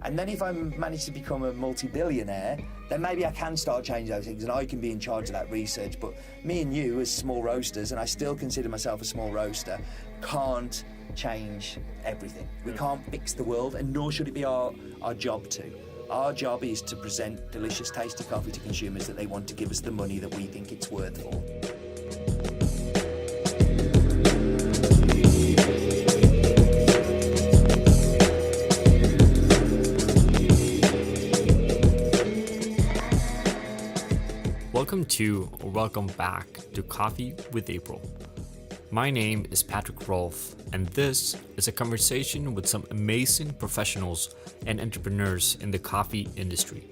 And then if I manage to become a multi-billionaire, then maybe I can start changing those things and I can be in charge of that research. But me and you as small roasters, and I still consider myself a small roaster, can't change everything. We can't fix the world, and nor should it be our job to. Our job is to present delicious, tasty coffee to consumers that they want to give us the money that we think it's worth for. Welcome back to Coffee with April. My name is Patrick Rolfe, and this is a conversation with some amazing professionals and entrepreneurs in the coffee industry,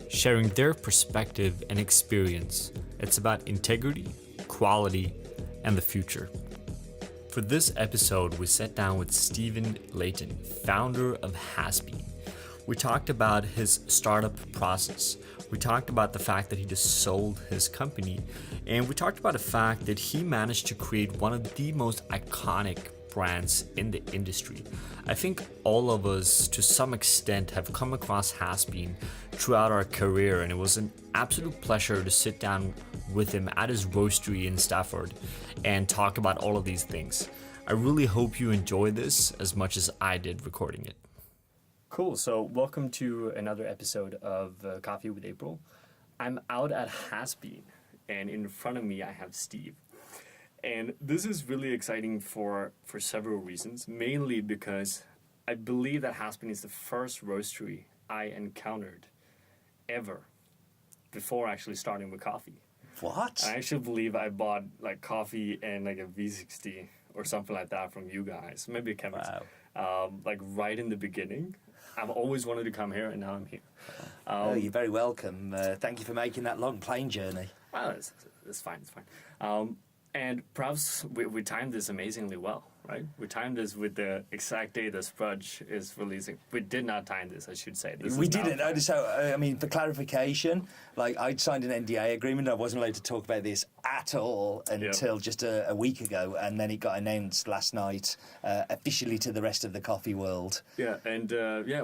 sharing their perspective and experience. It's about integrity, quality, and the future. For this episode, we sat down with Leighton, founder of HasBean. We talked about his startup process. We talked about the fact that he just sold his company. And we talked about the fact that he managed to create one of the most iconic brands in the industry. I think all of us, to some extent, have come across HasBean throughout our career, and it was an absolute pleasure to sit down with him at his roastery in Stafford and talk about all of these things. I really hope you enjoy this as much as I did recording it. Cool. So welcome to another episode of Coffee with April. I'm out at HasBean, and in front of me I have Steve. And this is really exciting for several reasons, mainly because I believe that HasBean is the first roastery I encountered ever before actually starting with coffee. What? I actually believe I bought like coffee and like a V60 or something like that from you guys, maybe a chemist. Wow. Like right in the beginning. I've always wanted to come here, and now I'm here. You're very welcome. Thank you for making that long plane journey. Well, it's fine. And perhaps we timed this amazingly well, right? We timed this with the exact day the Sprudge is releasing. We did not time this, I should say. We didn't. So, I mean, for clarification, like I'd signed an NDA agreement. I wasn't allowed to talk about this at all until just a week ago, and then it got announced last night officially to the rest of the coffee world. Yeah, and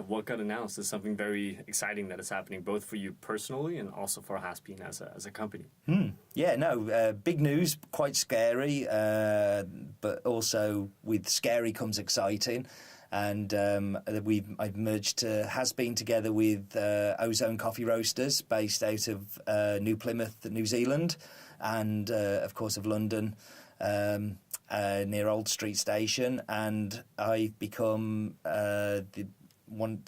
what got announced is something very exciting that is happening both for you personally and also for HasBean as a company. Yeah, no, big news, quite scary, but also with scary comes exciting. And I've merged HasBean together with Ozone Coffee Roasters, based out of New Plymouth, New Zealand, and of course of London, near Old Street Station. And I've become the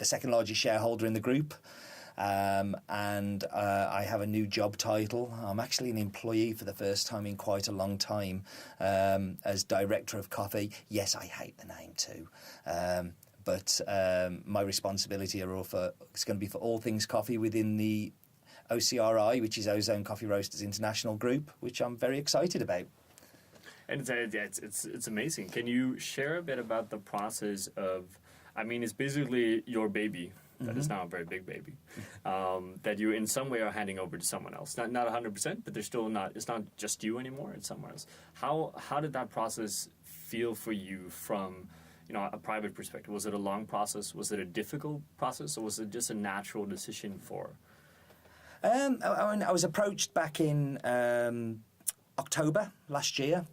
second largest shareholder in the group. And I have a new job title. I'm actually an employee for the first time in quite a long time as Director of Coffee. Yes, I hate the name too. But my responsibility is going to be for all things coffee within the OCRI, which is Ozone Coffee Roasters International Group, which I'm very excited about. And it's amazing. Can you share a bit about the process of, I mean, it's basically your baby. That is now a very big baby, that you in some way are handing over to someone else. Not 100%, but it's not just you anymore, it's someone else. How did that process feel for you from, a private perspective? Was it a long process? Was it a difficult process? Or was it just a natural decision for? I was approached back in October last year.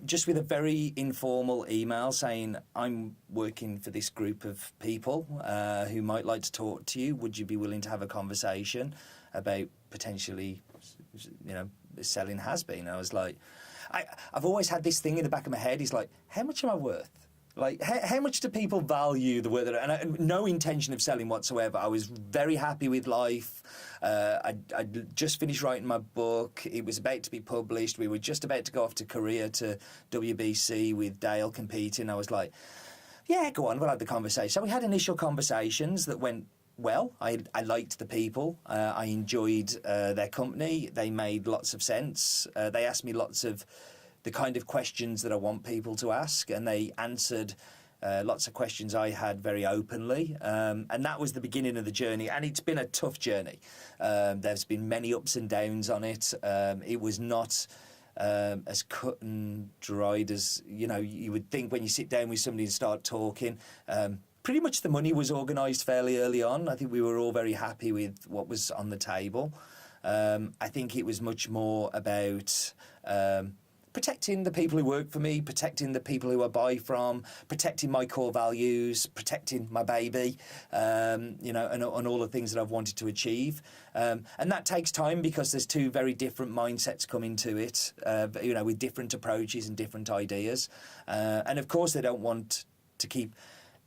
Just with a very informal email saying, I'm working for this group of people who might like to talk to you. Would you be willing to have a conversation about potentially, selling HasBean? I was like, I've always had this thing in the back of my head. Is like, how much am I worth? Like, how much do people value the work that? And I, no intention of selling whatsoever. I was very happy with life. I'd just finished writing my book. It was about to be published. We were just about to go off to Korea to WBC with Dale competing. I was like, yeah, go on, we'll have the conversation. So we had initial conversations that went well. I liked the people. I enjoyed their company. They made lots of sense. They asked me lots of the kind of questions that I want people to ask, and they answered lots of questions I had very openly. And that was the beginning of the journey, and it's been a tough journey. There's been many ups and downs on it. It was not as cut and dried as you would think when you sit down with somebody and start talking. pretty much the money was organised fairly early on. I think we were all very happy with what was on the table. I think it was much more about protecting the people who work for me, protecting the people who I buy from, protecting my core values, protecting my baby, and all the things that I've wanted to achieve. And that takes time because there's two very different mindsets come into it, with different approaches and different ideas. And of course, they don't want to keep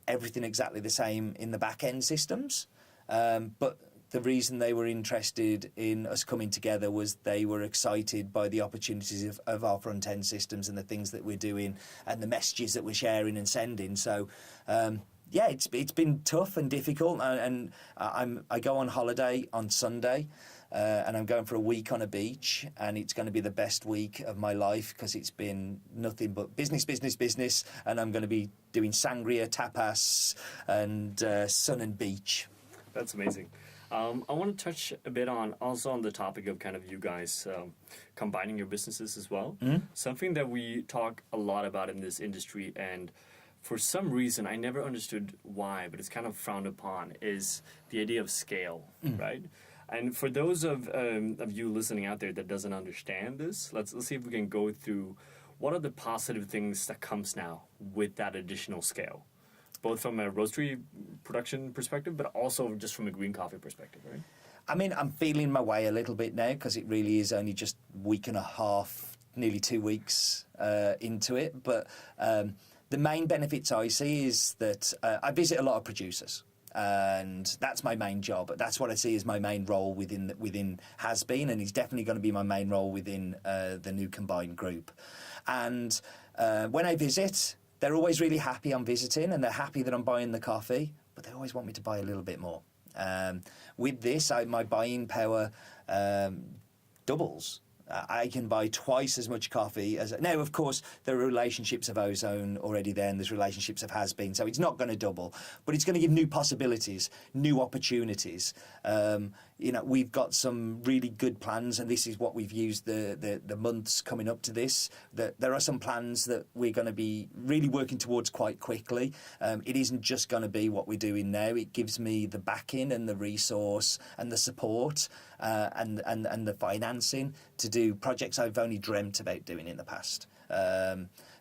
everything exactly the same in the back-end systems. But the reason they were interested in us coming together was they were excited by the opportunities of our front-end systems and the things that we're doing and the messages that we're sharing and sending. So, it's been tough and difficult. And I go on holiday on Sunday. And I'm going for a week on a beach, and it's going to be the best week of my life because it's been nothing but business, and I'm going to be doing sangria, tapas, and sun and beach. That's amazing. I want to touch a bit on the topic of kind of you guys combining your businesses as well. Mm-hmm. Something that we talk a lot about in this industry, and for some reason I never understood why, but it's kind of frowned upon, is the idea of scale, right? And for those of you listening out there that doesn't understand this, let's see if we can go through what are the positive things that comes now with that additional scale, both from a roastery production perspective, but also just from a green coffee perspective, right? I mean, I'm feeling my way a little bit now because it really is only just a week and a half, nearly 2 weeks into it. But the main benefits I see is that I visit a lot of producers. And that's my main job. That's what I see as my main role within HasBean, and it's definitely going to be my main role within the new combined group. And when I visit, they're always really happy I'm visiting, and they're happy that I'm buying the coffee, but they always want me to buy a little bit more. With this, my buying power doubles. I can buy twice as much coffee as... Now, of course, there are relationships of Ozone already there, and there's relationships of HasBean, so it's not going to double, but it's going to give new possibilities, new opportunities. We've got some really good plans, and this is what we've used the months coming up to this. There are some plans that we're going to be really working towards quite quickly. It isn't just going to be what we're doing now. It gives me the backing and the resource and the support and the financing to do projects I've only dreamt about doing in the past.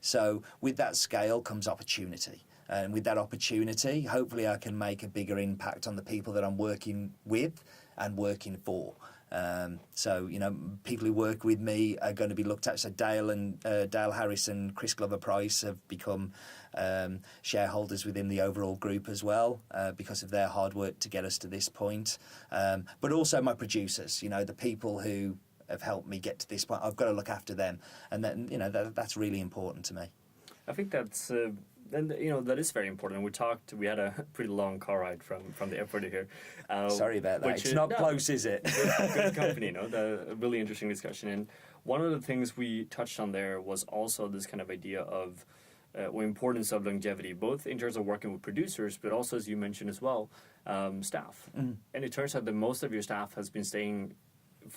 So with that scale comes opportunity. And with that opportunity, hopefully I can make a bigger impact on the people that I'm working with and working for. People who work with me are going to be looked at. So Dale Harris and Chris Glover Price have become shareholders within the overall group as well because of their hard work to get us to this point. But also my producers, the people who have helped me get to this point. I've got to look after them, and then that's really important to me. I think that's. That is very important. We had a pretty long car ride from the airport to here. Sorry about that. It's not close, is it? Good company, a really interesting discussion. And one of the things we touched on there was also this kind of idea of importance of longevity, both in terms of working with producers, but also, as you mentioned as well, staff. Mm. And it turns out that most of your staff has been staying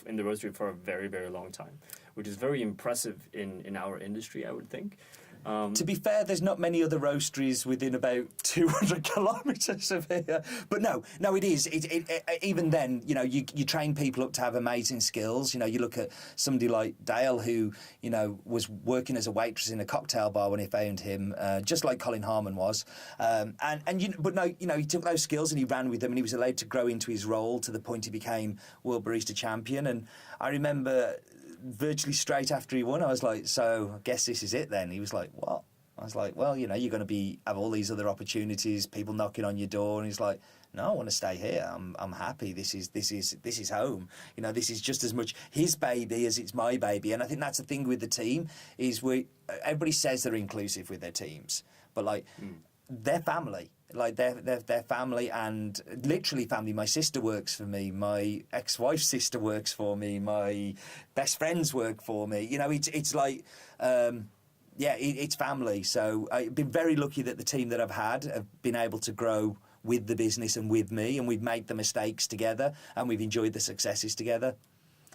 in the roastery for a very, very long time, which is very impressive in our industry, I would think. To be fair, there's not many other roasteries within about 200 kilometres of here. But no, it is. Even then, you train people up to have amazing skills. You look at somebody like Dale, who, was working as a waitress in a cocktail bar when he found him, just like Colin Harmon was. He took those skills and he ran with them, and he was allowed to grow into his role to the point he became World Barista Champion. And I remember virtually straight after he won, I was like, so I guess this is it then. He was like, what? I was like, well, you're going to have all these other opportunities, people knocking on your door. And he's like, no, I want to stay here. I'm happy. This is home. This is just as much his baby as it's my baby. And I think that's the thing with the team is everybody says they're inclusive with their teams, but they're family. They're family, and literally family. My sister works for me. My ex-wife's sister works for me. My best friends work for me. It's like, it's family. So I've been very lucky that the team that I've had have been able to grow with the business and with me, and we've made the mistakes together, and we've enjoyed the successes together.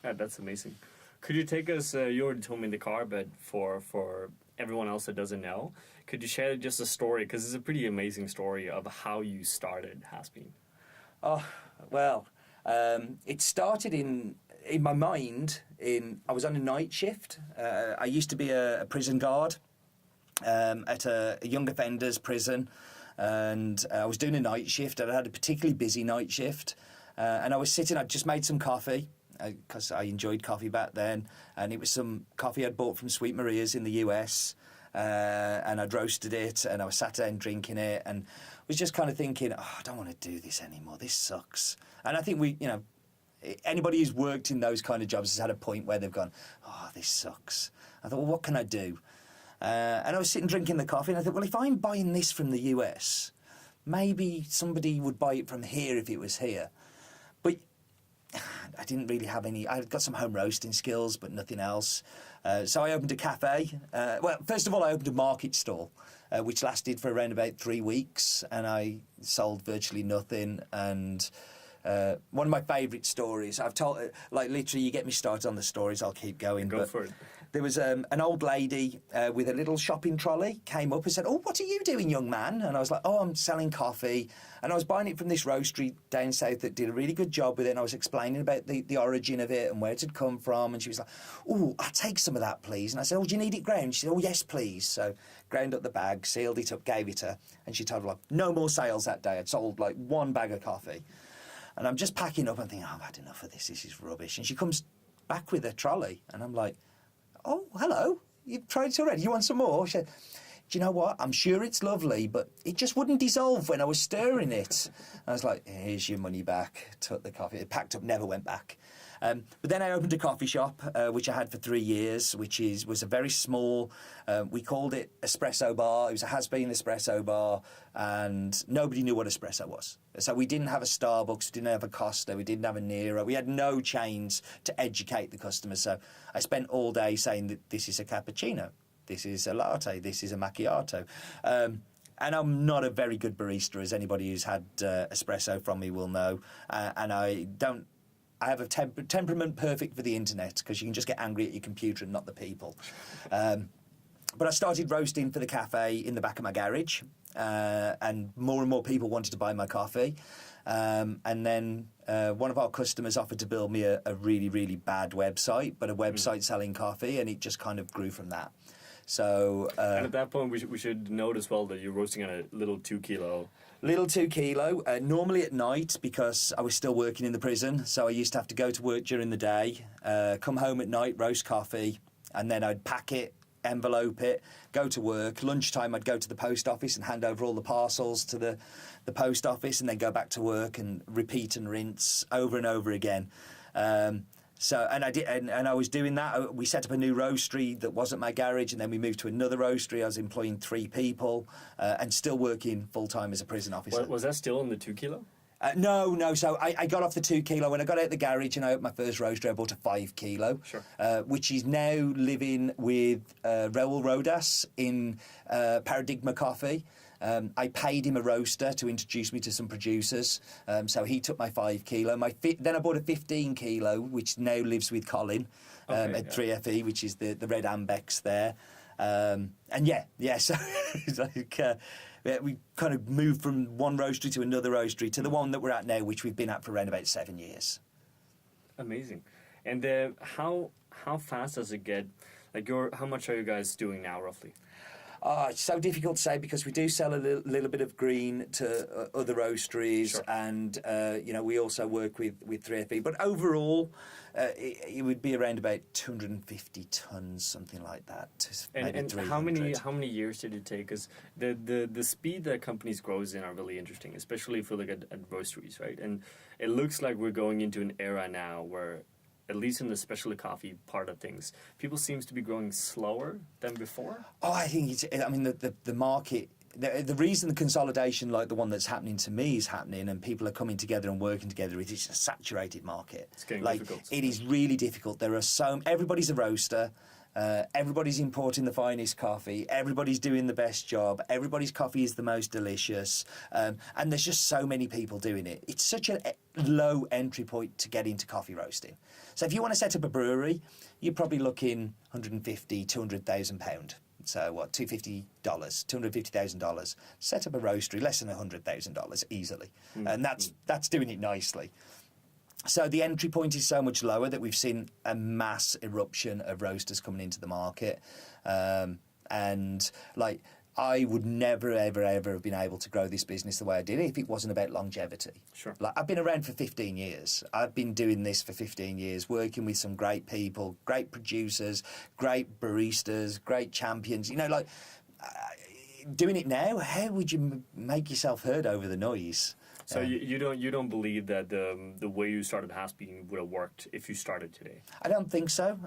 Yeah, that's amazing. Could you take us? You already told me in the car, but for everyone else that doesn't know, could you share just a story? Because it's a pretty amazing story of how you started HasBean. Oh, well, it started in my mind. I was on a night shift. I used to be a prison guard at a young offenders prison, and I was doing a night shift, and I had a particularly busy night shift. And I was sitting, I'd just made some coffee, because I enjoyed coffee back then, and it was some coffee I'd bought from Sweet Maria's in the US, and I'd roasted it, and I was sat down drinking it, and was just kind of thinking, I don't want to do this anymore, this sucks. And I think anybody who's worked in those kind of jobs has had a point where they've gone, this sucks. I thought, well, what can I do? And I was sitting drinking the coffee, and I thought, well, if I'm buying this from the US, maybe somebody would buy it from here if it was here. But I didn't really have any. I got some home roasting skills, but nothing else. So I opened a cafe. Well, first of all, I opened a market stall, which lasted for around about 3 weeks, and I sold virtually nothing. And one of my favourite stories, I've told, like literally, you get me started on the stories, I'll keep going. Go for it. There was an old lady with a little shopping trolley, came up and said, what are you doing, young man? And I was like, I'm selling coffee. And I was buying it from this roastery down south that did a really good job with it. And I was explaining about the origin of it and where it had come from. And she was like, I'll take some of that, please. And I said, do you need it ground? She said, yes, please. So ground up the bag, sealed it up, gave it her. And she told me, no more sales that day. I'd sold like 1 bag of coffee. And I'm just packing up and thinking, I've had enough of this. This is rubbish. And she comes back with a trolley. And I'm like, hello, you've tried it already, you want some more? She said, do you know what, I'm sure it's lovely, but it just wouldn't dissolve when I was stirring it. I was like, here's your money back, took the coffee, it packed up, never went back. But then I opened a coffee shop, which I had for 3 years, which was a very small, we called it espresso bar. It was a HasBean espresso bar, and nobody knew what espresso was. So we didn't have a Starbucks, we didn't have a Costa, we didn't have a Nero. We had no chains to educate the customers. So I spent all day saying that this is a cappuccino, this is a latte, this is a macchiato. And I'm not a very good barista, as anybody who's had espresso from me will know. And I have a temperament perfect for the internet, because you can just get angry at your computer and not the people. But I started roasting for the cafe in the back of my garage, and more people wanted to buy my coffee. And then one of our customers offered to build me a really, really bad website, but a website selling coffee, and it just kind of grew from that. So, and at that point, we should note as well that you're roasting on a little 2 kilo. Little 2 kilo, normally at night, because I was still working in the prison. So I used to have to go to work during the day, come home at night, roast coffee, and then I'd pack it, envelope it, go to work. Lunchtime, I'd go to the post office and hand over all the parcels to the post office, and then go back to work and repeat and rinse over and over again. So, and I did, and I was doing that. We set up a new roastery that wasn't my garage, and then we moved to another roastery. I was employing 3 people, and still working full time as a prison officer. Was that still in the 2 kilo? No. So I got off the 2 kilo. When I got out the garage and I opened my first roastery, I bought a 5 kilo, which is now living with Raul Rodas in Paradigma Coffee. I paid him a roaster to introduce me to some producers, so he took my 5 kilo. Then I bought a 15 kilo, which now lives with Colin at 3FE, which is the red Ambex there. And so it's like, we kind of moved from one roastery to another roastery to the one that we're at now, which we've been at for around about 7 years. Amazing. And how fast does it get? Like, how much are you guys doing now, roughly? It's so difficult to say, because we do sell a little bit of green to other roasteries, and we also work with 3FE. But overall, it would be around about 250 tons, something like that. And how many years did it take? Because the speed that companies grows in are really interesting, especially if you look at roasteries, right? And it looks like we're going into an era now where, at least in the specialty coffee part of things, people seems to be growing slower than before. I think the market, the reason the consolidation like the one that's happening to me is happening, and people are coming together and working together, it's a saturated market. It's getting difficult. It is really difficult. Everybody's a roaster. Everybody's importing the finest coffee. Everybody's doing the best job. Everybody's coffee is the most delicious. And there's just so many people doing it. It's such a low entry point to get into coffee roasting. So if you want to set up a brewery, you're probably looking £150,000, £200,000 So what, $250,000. Set up a roastery, less than $100,000 easily. And that's doing it nicely. So the entry point is so much lower that we've seen a mass eruption of roasters coming into the market. And like, I would never, ever, ever have been able to grow this business the way I did if it wasn't about longevity. Sure. Like, I've been around for 15 years. I've been doing this for 15 years, working with some great people, great producers, great baristas, great champions. You know, like, doing it now, how would you make yourself heard over the noise? So you don't believe that the way you started HasBean would have worked if you started today? I don't think so.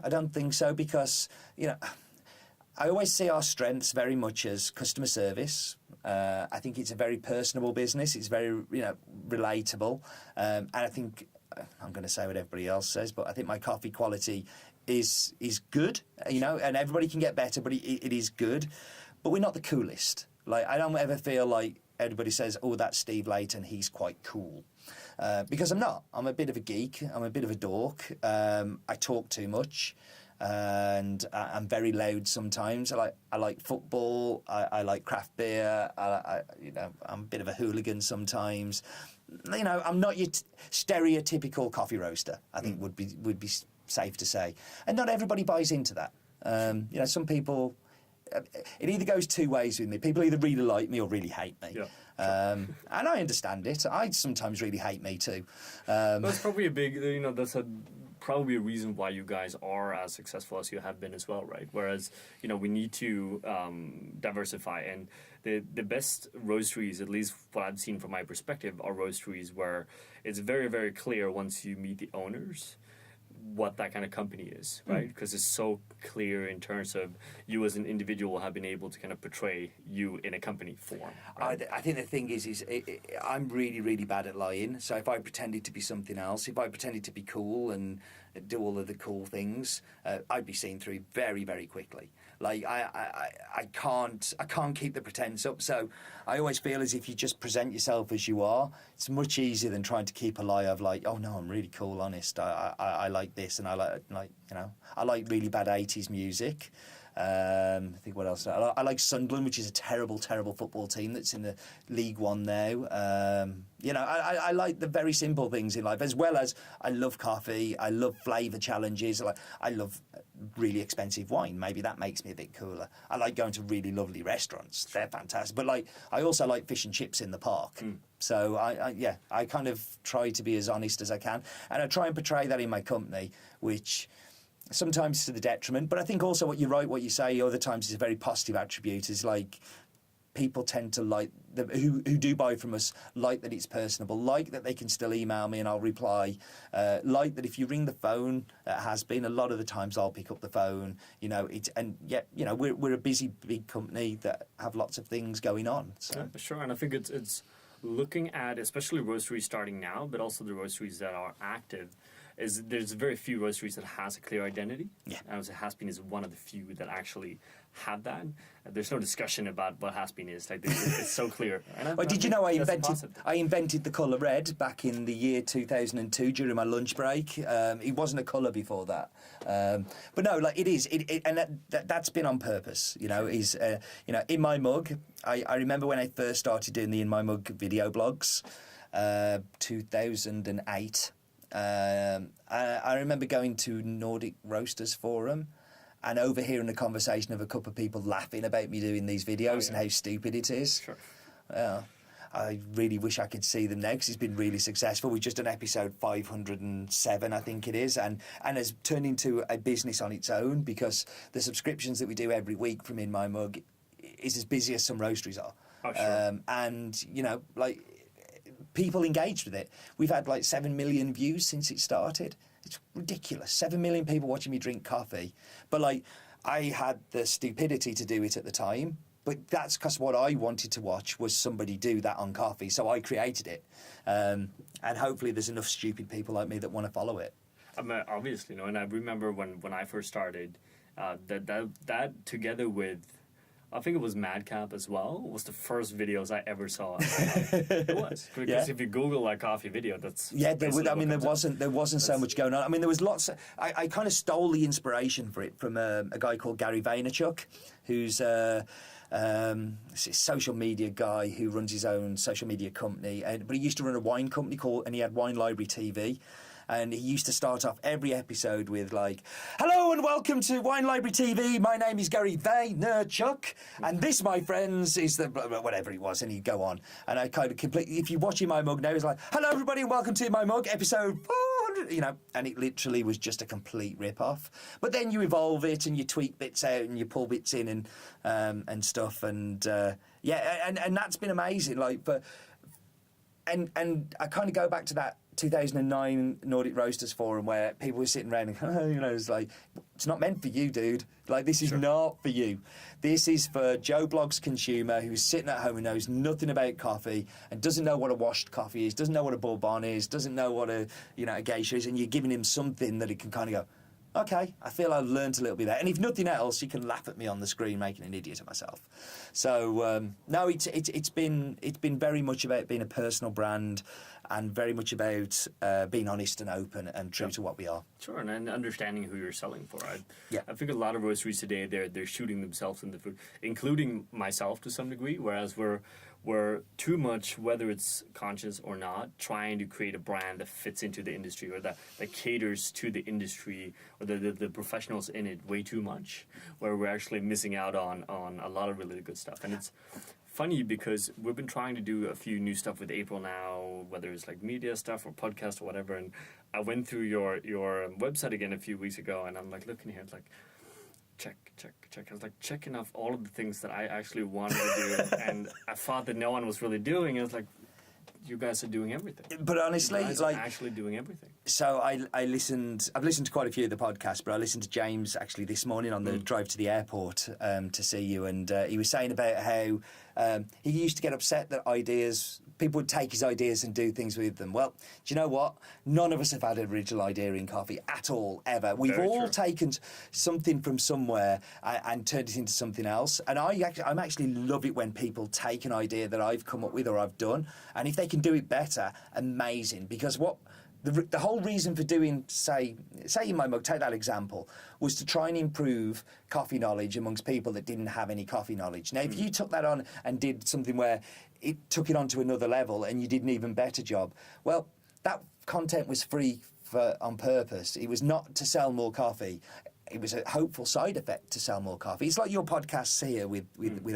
Because, you know, I always see our strengths very much as customer service. I think it's a very personable business. It's very, you know, relatable. And I think, I'm going to say what everybody else says, but I think my coffee quality is good, you know, and everybody can get better, but it is good. But we're not the coolest. Like, I don't ever feel like everybody says, oh, that's Steve Leighton, he's quite cool. Because I'm not. I'm a bit of a geek. I'm a bit of a dork. I talk too much. And I'm very loud sometimes. I like football. I like craft beer. You know, I'm a bit of a hooligan sometimes. You know, I'm not your stereotypical coffee roaster, I think would be safe to say. And not everybody buys into that. You know, some people, it either goes two ways with me. People either really like me or really hate me. Yeah. And I understand it. I sometimes really hate me too. That's probably a big, you know, probably a reason why you guys are as successful as you have been as well, right? Whereas, you know, we need to diversify, and the best roasteries, at least what I've seen from my perspective, are roasteries where it's very, very clear once you meet the owners what that kind of company is, right? Because it's so clear in terms of you as an individual have been able to kind of portray you in a company form. Right? I think the thing is I'm really, really bad at lying. So if I pretended to be something else, if I pretended to be cool and do all of the cool things, I'd be seen through very, very quickly. Like I can't keep the pretense up. So I always feel as if you just present yourself as you are, it's much easier than trying to keep a lie of like, oh no, I'm really cool, honest. I like this, and I like you know, I like really bad 80s music. I think what else? I like Sunderland, which is a terrible, terrible football team that's in the League One now. You know, I like the very simple things in life, as well as I love coffee. I love flavour challenges. I love really expensive wine. Maybe that makes me a bit cooler. I like going to really lovely restaurants. They're fantastic. But like, I also like fish and chips in the park. So I kind of try to be as honest as I can, and I try and portray that in my company, which sometimes to the detriment, but I think also what you say other times is a very positive attribute. Is like, people tend to like who do buy from us, like that it's personable, like that they can still email me and I'll reply, like that if you ring the phone, HasBean, a lot of the times I'll pick up the phone. You know, you know, we're a busy big company that have lots of things going on. So. Yeah, sure, and I think it's looking at especially roasteries starting now, but also the roasteries that are active. There's very few roasteries that has a clear identity. Yeah. And HasBean is one of the few that actually have that. There's no discussion about what HasBean is. Like, it's so clear. Well, did you know I invented the colour red back in the year 2002 during my lunch break? It wasn't a colour before that. But no, like it is. And that's been on purpose. You know, you know, in my mug. I remember when I first started doing the In My Mug video blogs, 2008. I remember going to Nordic Roasters Forum and overhearing a conversation of a couple of people laughing about me doing these videos and how stupid it is. Sure. I really wish I could see them now, because it's been really successful. We've just done episode 507, I think it is, and has turned into a business on its own, because the subscriptions that we do every week from In My Mug is as busy as some roasteries are. Oh, sure. And, you know, like, people engaged with it. We've had like 7 million views since it started. It's ridiculous. 7 million people watching me drink coffee. But like, I had the stupidity to do it at the time. But that's because what I wanted to watch was somebody do that on coffee. So I created it. And hopefully there's enough stupid people like me that want to follow it. Obviously, you know, and I remember when I first started, that together with I think it was Madcap as well. It was the first videos I ever saw. It was because if you Google like coffee video, that's there wasn't so much going on. I mean, there was lots. I kind of stole the inspiration for it from a guy called Gary Vaynerchuk, who's a social media guy who runs his own social media company. But he used to run a wine company and he had Wine Library TV. And he used to start off every episode with like, "Hello and welcome to Wine Library TV. My name is Gary Vaynerchuk, and this, my friends, is the whatever it was." And he'd go on, and I kind of completely. If you watch In My Mug now, it's like, "Hello everybody and welcome to My Mug, episode 400." And it literally was just a complete rip-off. But then you evolve it and you tweak bits out and you pull bits in and stuff, and and that's been amazing. Like, and I kind of go back to that 2009 Nordic Roasters Forum where people were sitting around and, it's like, it's not meant for you, dude. Like, this is not for you. This is for Joe Blogg's consumer who's sitting at home and knows nothing about coffee and doesn't know what a washed coffee is, doesn't know what a bourbon is, doesn't know what a geisha is, and you're giving him something that he can kind of go, okay, I feel I've learned a little bit there. And if nothing else, you can laugh at me on the screen making an idiot of myself. So, no, it's been very much about being a personal brand and very much about being honest and open and true to what we are. Sure, and understanding who you're selling for. I think a lot of roasteries today, they're shooting themselves in the foot, including myself to some degree, whereas we're too much, whether it's conscious or not, trying to create a brand that fits into the industry or that caters to the industry or the professionals in it way too much, where we're actually missing out on a lot of really good stuff. And it's funny because we've been trying to do a few new stuff with April now, whether it's like media stuff or podcast or whatever. And I went through your website again a few weeks ago, and I'm like looking here, it's like, check. I was like checking off all of the things that I actually wanted to do, and I thought that no one was really doing. And it's like, you guys are doing everything. But honestly, you guys are actually doing everything. So I've listened to quite a few of the podcasts, but I listened to James actually this morning on the drive to the airport to see you, and he was saying about how he used to get upset that people would take his ideas and do things with them. Well, do you know what? None of us have had an original idea in coffee at all, ever. We've all taken something from somewhere and turned it into something else. And I actually love it when people take an idea that I've come up with or I've done, and if they can do it better, amazing. Because the whole reason for doing, say In My Mug, take that example, was to try and improve coffee knowledge amongst people that didn't have any coffee knowledge. Now, if you took that on and did something where it took it on to another level and you did an even better job, well, that content was free on purpose. It was not to sell more coffee. It was a hopeful side effect to sell more coffee. It's like your podcasts here with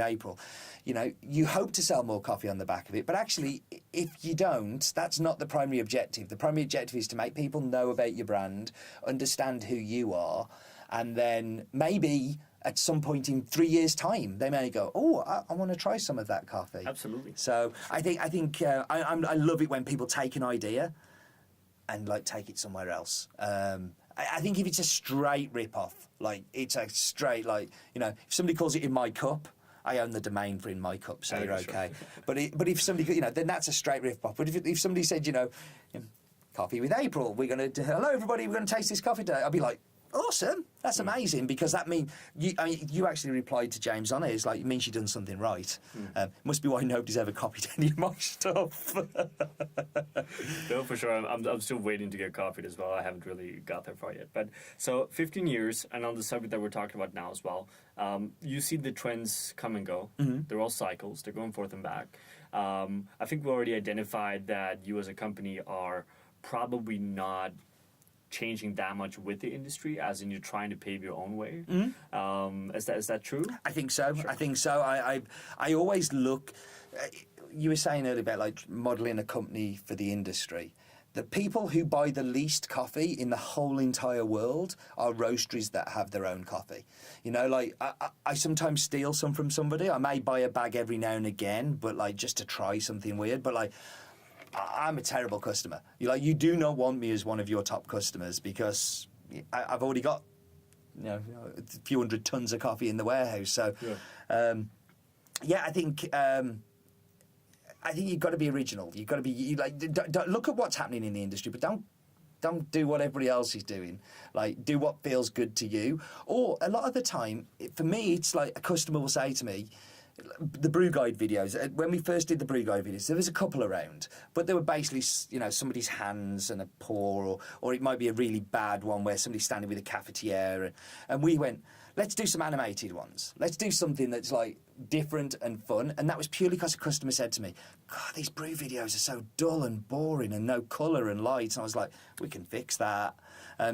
April. You hope to sell more coffee on the back of it, but actually, if you don't, that's not the primary objective. The primary objective is to make people know about your brand, understand who you are, and then maybe at some point in 3 years' time, they may go, "Oh, I want to try some of that coffee." Absolutely. So I I love it when people take an idea and take it somewhere else. I think if it's a straight rip-off, it's a straight, if somebody calls it In My Cup, I own the domain for In My Cup, so you're okay. Sure. But if somebody, then that's a straight rip-off. But if somebody said, Coffee with April, hello everybody, we're going to taste this coffee today, I'd be like, awesome, that's amazing, because that means you actually replied to James on it. It's it means you've done something right. Must be why nobody's ever copied any of my stuff. No, for sure. I'm still waiting to get copied as well. I haven't really got that far yet. But so 15 years, and on the subject that we're talking about now as well, you see the trends come and go. Mm-hmm. They're all cycles. They're going forth and back. I think we already identified that you as a company are probably not changing that much with the industry, as in you're trying to pave your own way. Mm-hmm. Is that true? I think so. Sure. I think so. I always look. You were saying earlier about modelling a company for the industry. The people who buy the least coffee in the whole entire world are roasteries that have their own coffee. I sometimes steal some from somebody. I may buy a bag every now and again, but just to try something weird. But I'm a terrible customer. You do not want me as one of your top customers, because I've already got a few hundred tons of coffee in the warehouse. So, I think you've got to be original. You've got to be don't look at what's happening in the industry, but don't don't do what everybody else is doing. Like, do what feels good to you. Or a lot of the time, for me, it's like a customer will say to me, the brew guide videos, when we first did the brew guide videos, there was a couple around, but they were basically, somebody's hands and a pour, or it might be a really bad one where somebody's standing with a cafetiere, and we went, let's do some animated ones. Let's do something that's like different and fun. And that was purely because a customer said to me, God, these brew videos are so dull and boring and no colour and light. And I was like, we can fix that.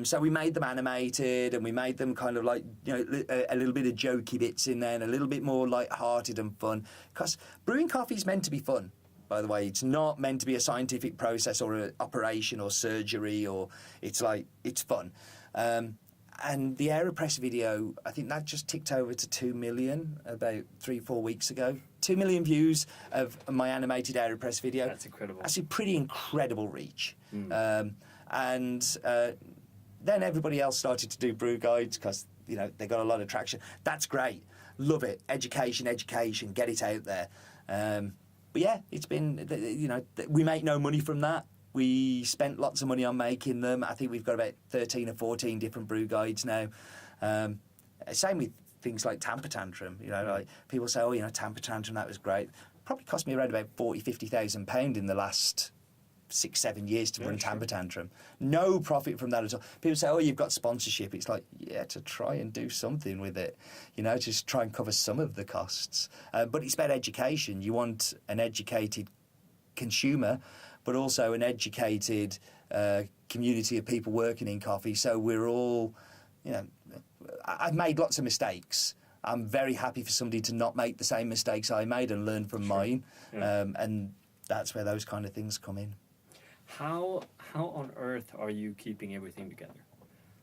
So we made them animated, and we made them kind of like, a little bit of jokey bits in there and a little bit more light-hearted and fun. Because brewing coffee is meant to be fun, by the way. It's not meant to be a scientific process or an operation or surgery, or it's fun. And the AeroPress video, I think that just ticked over to 2 million about 3-4 weeks ago. 2 million views of my animated AeroPress video. That's incredible. That's a pretty incredible reach. Then everybody else started to do brew guides because, they got a lot of traction. That's great. Love it. Education, get it out there. But yeah, it's been, we make no money from that. We spent lots of money on making them. I think we've got about 13 or 14 different brew guides now. Same with things like Tamper Tantrum. Like people say, Tamper Tantrum, that was great. Probably cost me around about £40,000-50,000 in the last 6-7 years to run Tamper Tantrum. No profit from that at all. People say, you've got sponsorship. It's like, yeah, to try and do something with it, just try and cover some of the costs. But it's about education. You want an educated consumer, but also an educated community of people working in coffee. So we're all, I've made lots of mistakes. I'm very happy for somebody to not make the same mistakes I made and learn from mine. And that's where those kind of things come in. How on earth are you keeping everything together?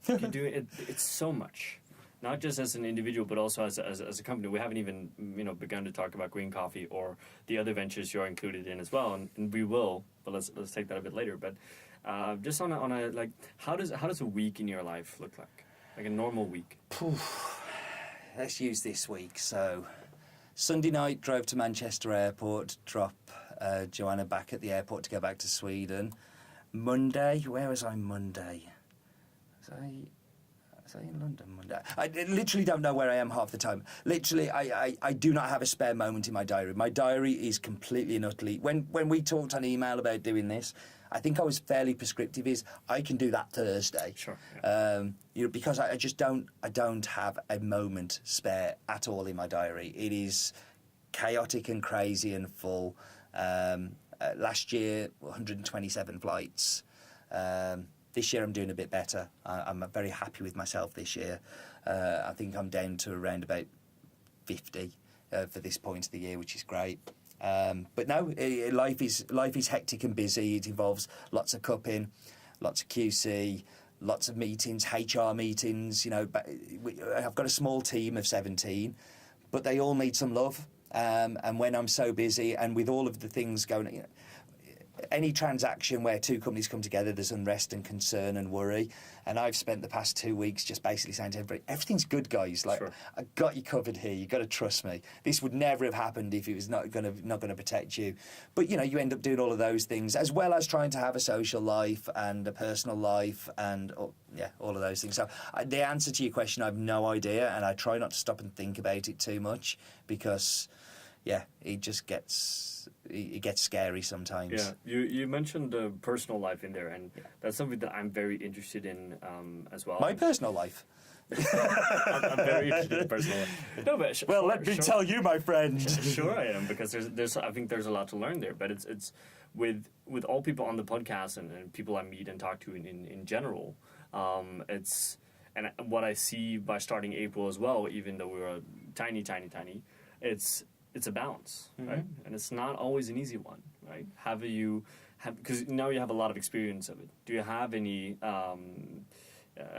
You do it. It's so much, not just as an individual, but also as a company. We haven't even begun to talk about green coffee or the other ventures you're included in as well, and we will. But let's take that a bit later. But just on a like, how does a week in your life look like a normal week? Let's use this week. So Sunday night, drove to Manchester Airport, drop Joanna back at the airport to go back to Sweden. Monday, where was I Monday? Was I in London Monday? I literally don't know where I am half the time. Literally, I do not have a spare moment in my diary. My diary is completely and utterly... When we talked on email about doing this, I think I was fairly prescriptive, is I can do that Thursday. Sure. Yeah. Because I just don't have a moment spare at all in my diary. It is chaotic and crazy and full. Last year, 127 flights. This year I'm doing a bit better. I'm very happy with myself this year. I think I'm down to around about 50 for this point of the year, which is great. But no, life is hectic and busy. It involves lots of cupping, lots of QC, lots of meetings, HR meetings. I've got a small team of 17, but they all need some love. And when I'm so busy and with all of the things going, any transaction where two companies come together, there's unrest and concern and worry. And I've spent the past 2 weeks just basically saying to everybody, everything's good, guys. Like, sure. I got you covered here. You've got to trust me. This would never have happened if it was not going to protect you. But, you end up doing all of those things, as well as trying to have a social life and a personal life and, all of those things. So the answer to your question, I have no idea. And I try not to stop and think about it too much because, it just gets... It gets scary sometimes. Yeah, you mentioned personal life in there, and that's something that I'm very interested in as well. My personal life? I'm very interested in personal life. No, but let me tell you, my friend. Sure I am, because there's I think there's a lot to learn there. But it's with all people on the podcast and people I meet and talk to in general, it's... And what I see by starting April as well, even though we're tiny, it's a balance, right? And it's not always an easy one, right? Because now you have a lot of experience of it. Do you have any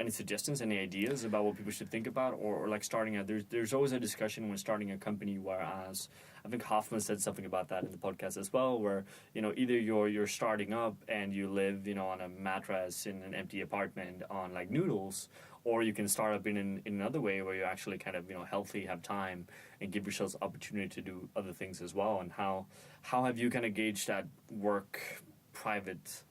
suggestions, any ideas about what people should think about, or like starting out? There's always a discussion when starting a company, whereas I think Hoffman said something about that in the podcast as well, where either you're starting up and you live on a mattress in an empty apartment on like noodles, or you can start up in another way where you're actually kind of healthy, have time, and give yourselves opportunity to do other things as well. And how have you kind of gauged that work private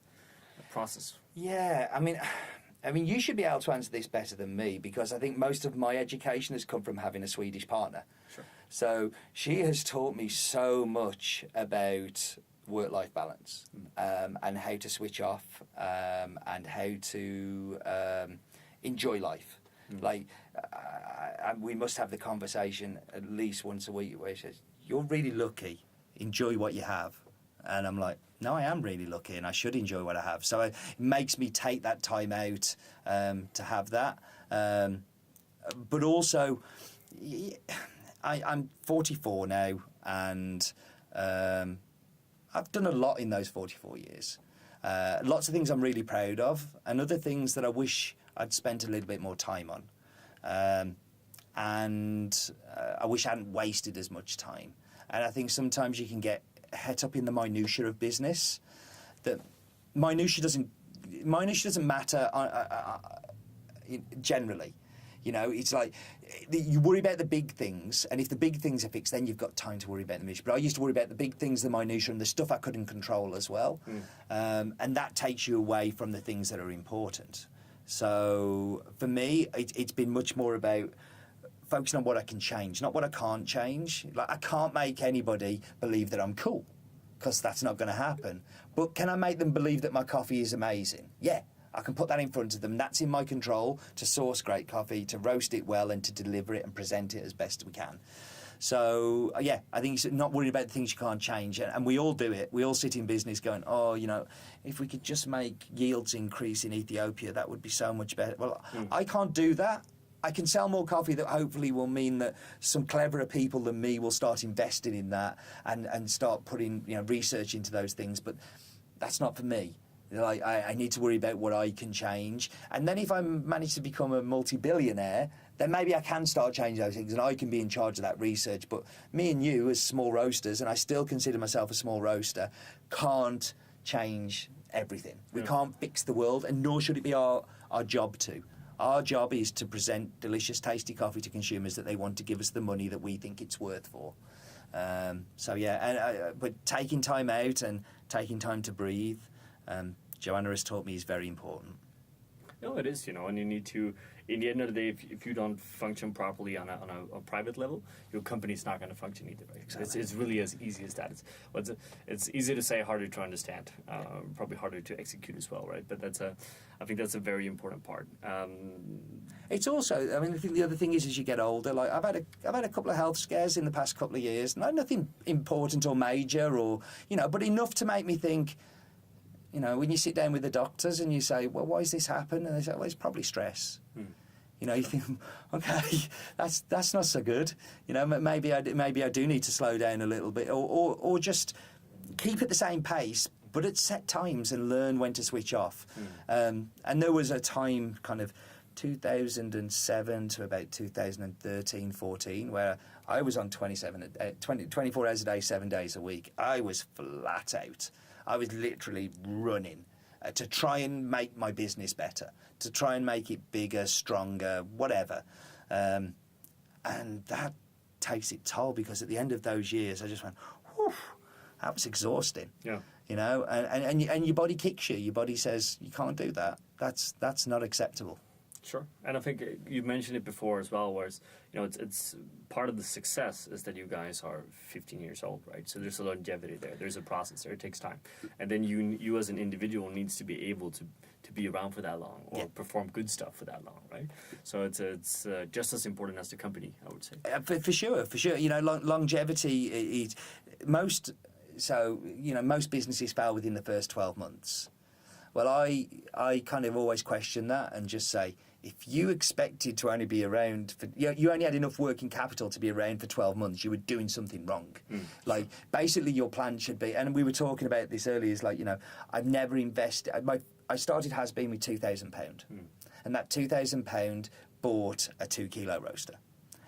process? Yeah, I mean, you should be able to answer this better than me because I think most of my education has come from having a Swedish partner. Sure. So she has taught me so much about work-life balance and how to switch off and how to enjoy life. Like, we must have the conversation at least once a week where she says, "You're really lucky. Enjoy what you have." And I'm like, no, I am really lucky and I should enjoy what I have. So it makes me take that time out to have that. But also, I'm 44 now and I've done a lot in those 44 years. Lots of things I'm really proud of and other things that I wish I'd spent a little bit more time on. And I wish I hadn't wasted as much time. And I think sometimes you can get het up in the minutiae of business. That minutiae doesn't matter generally. You know, it's like you worry about the big things, and if the big things are fixed, then you've got time to worry about the minutiae. But I used to worry about the big things, the minutiae, and the stuff I couldn't control as well. And that takes you away from the things that are important. So for me, it's been much more about focusing on what I can change, not what I can't change. Like, I can't make anybody believe that I'm cool, because that's not going to happen. But can I make them believe that my coffee is amazing? Yeah, I can put that in front of them. That's in my control, to source great coffee, to roast it well, and to deliver it and present it as best we can. So, yeah, I think it's not worrying about the things you can't change. And we all do it. We all sit in business going, oh, you know, if we could just make yields increase in Ethiopia, that would be so much better. Well, I can't do that. I can sell more coffee that hopefully will mean that some cleverer people than me will start investing in that and start putting, you know, research into those things. But that's not for me. Like, I need to worry about what I can change. And then if I manage to become a multi-billionaire, then maybe I can start changing those things and I can be in charge of that research. But me and you as small roasters, and I still consider myself a small roaster, can't change everything. We can't fix the world, and nor should it be our job to. Our job is to present delicious, tasty coffee to consumers that they want to give us the money that we think it's worth for. So yeah, but taking time out and taking time to breathe, Joanna has taught me, is very important. No, it is, you know, and you need to, in the end of the day, if you don't function properly on a private level, your company's not going to function either, right? Exactly. It's really as easy as that. It's easy to say, harder to understand, probably harder to execute as well, right? But I think that's a very important part. It's also, I mean, I think the other thing is, as you get older, like I've had a couple of health scares in the past couple of years, nothing important or major, or, you know, but enough to make me think. You know, when you sit down with the doctors and you say, well, why has this happened? And they say, well, it's probably stress. You know, you think, okay, that's not so good. You know, maybe I do need to slow down a little bit, or just keep at the same pace, but at set times, and learn when to switch off. And there was a time, kind of 2007 to about 2013, 14, where I was on 24 hours a day, 7 days a week. I was flat out. I was literally running to try and make my business better, to try and make it bigger, stronger, whatever. And that takes its toll, because at the end of those years, I just went, whew, that was exhausting. Yeah. You know, and your body kicks you. Your body says, you can't do that. That's not acceptable. Sure, and I think you mentioned it before as well, whereas, you know, it's part of the success is that you guys are 15 years old, right? So there's a longevity there. There's a process there. It takes time, and then you as an individual needs to be able to be around for that long, or perform good stuff for that long, right? So it's just as important as the company, I would say. For sure. You know, longevity. Most businesses fail within the first 12 months. Well, I kind of always question that and just say, if you expected to only be around for, you only had enough working capital to be around for 12 months, you were doing something wrong. Like, basically your plan should be, and we were talking about this earlier, is like, you know, I've never invested, I started HasBean with £2,000. And that £2,000 bought a 2 kilo roaster.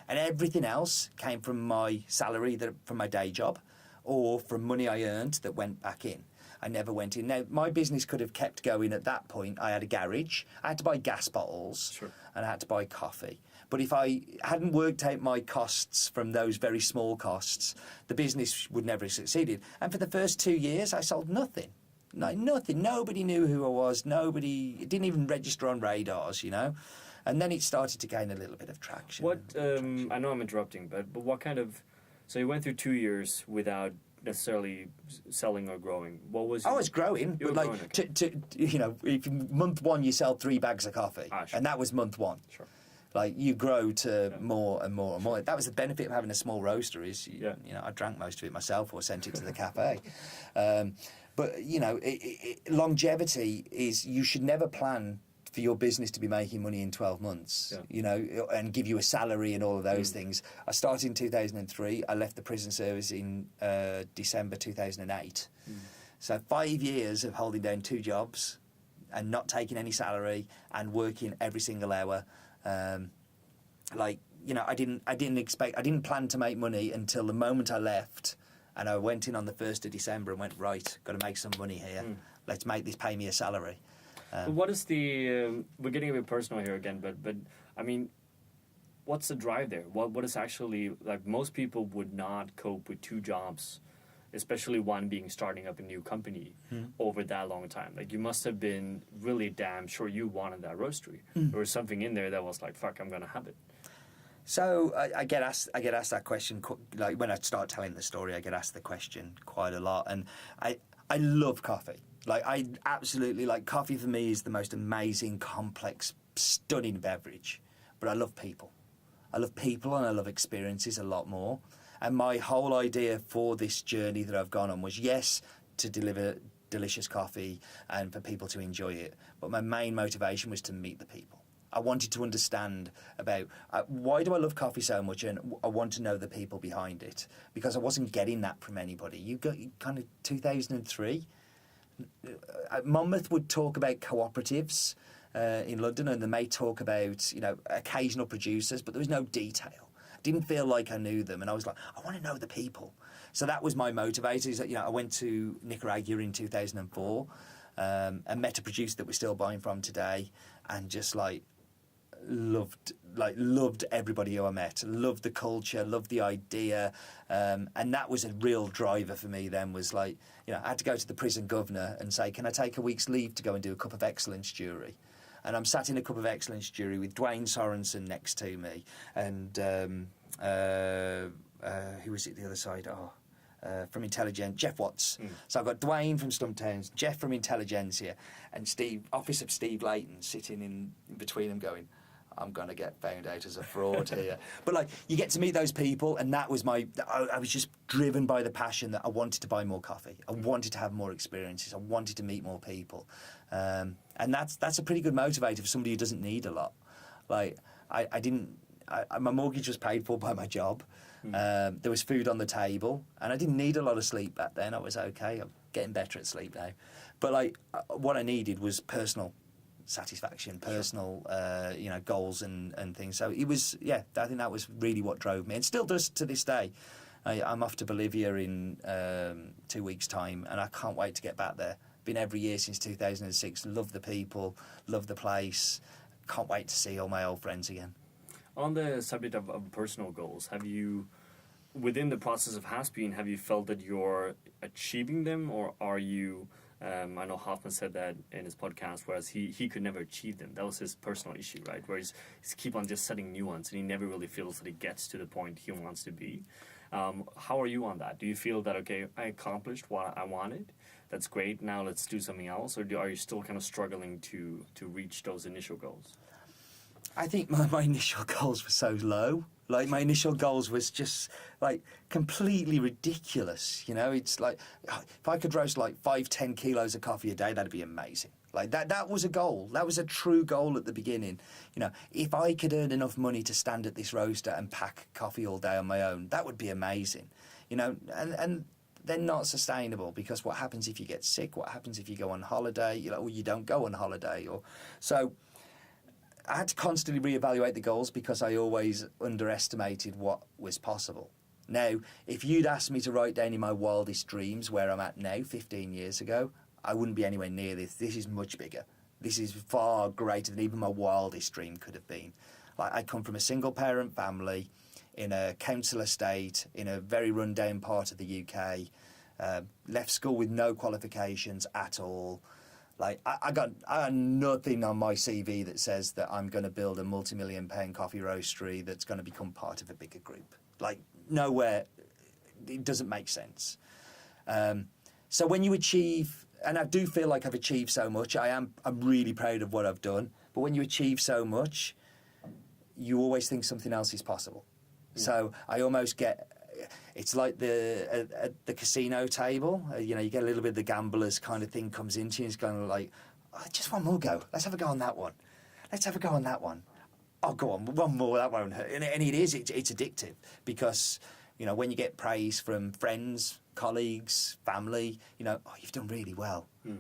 And everything else came from my salary, from my day job, or from money I earned that went back in. I never went in. Now, my business could have kept going at that point. I had a garage. I had to buy gas bottles. Sure. And I had to buy coffee. But if I hadn't worked out my costs from those very small costs, the business would never have succeeded. And for the first 2 years, I sold nothing. like nothing. Nobody knew who I was. It didn't even register on radars, you know. And then it started to gain a little bit of traction. I know I'm interrupting, but what kind of... So you went through 2 years without necessarily selling or growing. What was... I was growing, but like, growing, okay. you know, if month one you sell 3 bags of coffee, sure. and that was month one. Sure. Like, you grow to more and more and more. That was the benefit of having a small roaster is, you know, I drank most of it myself or sent it to the cafe. But, you know, longevity is, you should never plan for your business to be making money in 12 months, you know, and give you a salary and all of those things. I started in 2003. I left the prison service in December 2008. So 5 years of holding down 2 jobs and not taking any salary and working every single hour. Like, you know, I didn't plan to make money until the moment I left, and I went in on the 1st of December and went, right, got to make some money here. Let's make this pay me a salary. But what is the... we're getting a bit personal here again, but I mean, what's the drive there? What is actually... Like, most people would not cope with 2 jobs, especially one being starting up a new company over that long time. Like, you must have been really damn sure you wanted that roastery. There was something in there that was like, fuck, I'm going to have it. So I get asked that question, like when I start telling the story, I get asked the question quite a lot. And I love coffee. Like, I absolutely, like, coffee for me is the most amazing, complex, stunning beverage. But I love people. I love people and I love experiences a lot more. And my whole idea for this journey that I've gone on was, yes, to deliver delicious coffee and for people to enjoy it. But my main motivation was to meet the people. I wanted to understand about why do I love coffee so much, and I want to know the people behind it, because I wasn't getting that from anybody. You got kind of 2003. Monmouth would talk about cooperatives in London, and they may talk about, you know, occasional producers, but there was no detail. Didn't feel like I knew them, and I was like, I want to know the people. So that was my motivator. Is that, you know, I went to Nicaragua in 2004 and met a producer that we're still buying from today, and just loved everybody who I met, loved the culture, loved the idea, and that was a real driver for me then. Was like, you know, I had to go to the prison governor and say, can I take a week's leave to go and do a Cup of Excellence jury? And I'm sat in a Cup of Excellence jury with Dwayne Sorensen next to me, and who was it the other side? From Intelligence, Jeff Watts. So I've got Dwayne from Stumptowns, Jeff from Intelligentsia, and Office of Steve Leighton sitting in between them going, I'm going to get found out as a fraud here. But, like, you get to meet those people, and that was I was just driven by the passion that I wanted to buy more coffee. I wanted to have more experiences. I wanted to meet more people. And that's a pretty good motivator for somebody who doesn't need a lot. Like, my mortgage was paid for by my job. There was food on the table, and I didn't need a lot of sleep back then. I was okay. I'm getting better at sleep now. But, like, what I needed was personal satisfaction, personal, you know, goals and things. So it was, I think that was really what drove me, and still does to this day. I'm off to Bolivia in 2 weeks' time, and I can't wait to get back there. Been every year since 2006. Love the people, love the place. Can't wait to see all my old friends again. On the subject of personal goals, have you, within the process of HasBean, have you felt that you're achieving them, or are you... I know Hoffman said that in his podcast, whereas he could never achieve them. That was his personal issue, right? Where he's keep on just setting new ones, and he never really feels that he gets to the point he wants to be. How are you on that? Do you feel that, okay, I accomplished what I wanted? That's great. Now let's do something else. Or are you still kind of struggling to reach those initial goals? I think my initial goals were so low. Like, my initial goals was just, like, completely ridiculous, you know? It's like, if I could roast, like, 5-10 kilos of coffee a day, that'd be amazing. Like, that was a goal. That was a true goal at the beginning. You know, if I could earn enough money to stand at this roaster and pack coffee all day on my own, that would be amazing. You know, and they're not sustainable, because what happens if you get sick? What happens if you go on holiday? You know, or you don't go on holiday? So I had to constantly reevaluate the goals, because I always underestimated what was possible. Now, if you'd asked me to write down in my wildest dreams where I'm at now, 15 years ago, I wouldn't be anywhere near this. This is much bigger. This is far greater than even my wildest dream could have been. Like, I come from a single-parent family in a council estate in a very run-down part of the UK. Left school with no qualifications at all. Like I got nothing on my CV that says that I'm going to build a multi-million-pound coffee roastery that's going to become part of a bigger group. Like nowhere, it doesn't make sense. So when you achieve, and I do feel like I've achieved so much, I'm really proud of what I've done. But when you achieve so much, you always think something else is possible. Yeah. So I almost get. It's like the casino table. You know, you get a little bit of the gambler's kind of thing comes into you. It's kind of like, oh, just one more go. Let's have a go on that one. Let's have a go on that one. Oh, go on, one more. That won't hurt. And it is. It's addictive because, you know, when you get praise from friends, colleagues, family, you know, oh, you've done really well. Mm.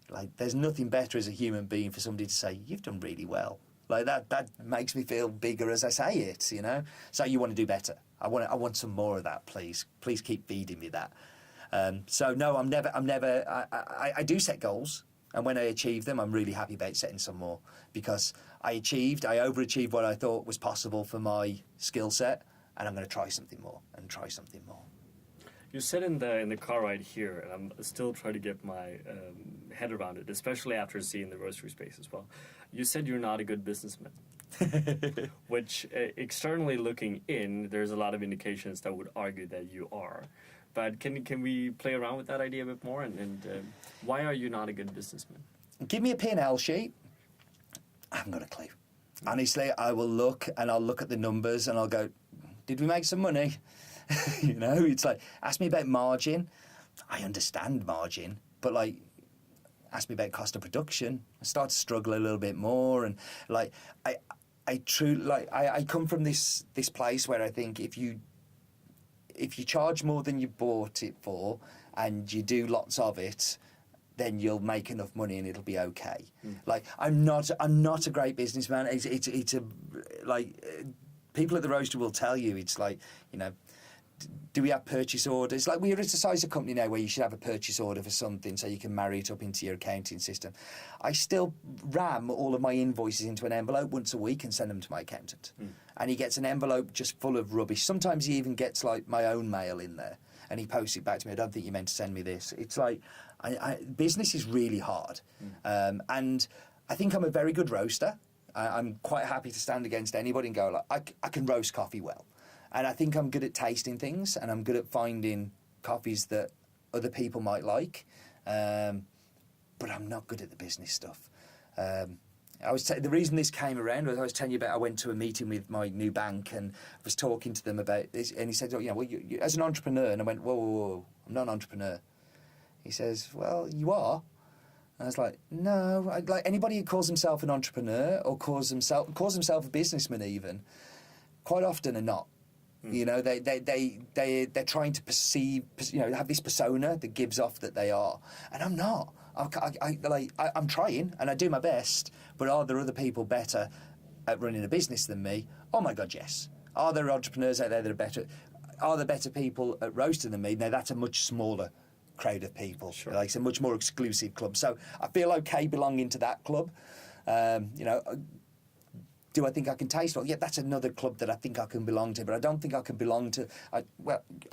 Like, there's nothing better as a human being for somebody to say, you've done really well. Like, that makes me feel bigger as I say it, you know? So you want to do better. I want some more of that, please. Please keep feeding me that. So no, I do set goals. And when I achieve them, I'm really happy about setting some more because I overachieved what I thought was possible for my skill set. And I'm going to try something more and try something more. You said in the car ride here, and I'm still trying to get my head around it, especially after seeing the roastery space as well. You said you're not a good businessman, which externally looking in, there's a lot of indications that would argue that you are. But can we play around with that idea a bit more? And why are you not a good businessman? Give me a P&L sheet. I haven't got a clue. Honestly, I'll look at the numbers and I'll go, did we make some money? You know, it's like, ask me about margin. I understand margin, but like, ask me about cost of production. I start to struggle a little bit more. And like, I come from this place where I think if you charge more than you bought it for and you do lots of it, then you'll make enough money and it'll be okay. Mm. Like, I'm not a great businessman. It's a like, people at the roaster will tell you, it's like, you know, do we have purchase orders? Like, we're at a size of company now where you should have a purchase order for something so you can marry it up into your accounting system. I still ram all of my invoices into an envelope once a week and send them to my accountant. Mm. And he gets an envelope just full of rubbish. Sometimes he even gets, like, my own mail in there. And he posts it back to me, I don't think you meant to send me this. It's like, business is really hard. Mm. And I think I'm a very good roaster. I'm quite happy to stand against anybody and go, like, I can roast coffee well. And I think I'm good at tasting things and I'm good at finding coffees that other people might like. But I'm not good at the business stuff. The reason this came around was I was telling you about I went to a meeting with my new bank and was talking to them about this. And he said, oh, you know, well, you, as an entrepreneur. And I went, whoa, I'm not an entrepreneur. He says, well, you are. And I was like, no, like anybody who calls himself an entrepreneur or calls himself a businessman even, quite often are not. You know, they're trying to perceive, you know, have this persona that gives off that they are, and I'm not. I'm trying and I do my best, but are there other people better at running a business than me? Oh my God, yes. Are there entrepreneurs out there that are better? Are there better people at roasting than me? Now that's a much smaller crowd of people. Sure. Like it's a much more exclusive club. So I feel okay belonging to that club. You know. Do I think I can taste well? Yeah, that's another club that I think I can belong to, but I don't think I can belong to. I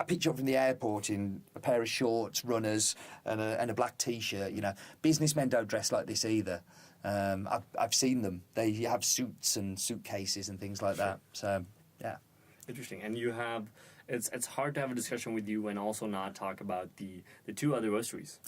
picked you up from the airport in a pair of shorts, runners, and a black T-shirt. You know, businessmen don't dress like this either. I've seen them. They have suits and suitcases and things like that. So, yeah. Interesting. And you have. It's hard to have a discussion with you and also not talk about the two other roasteries.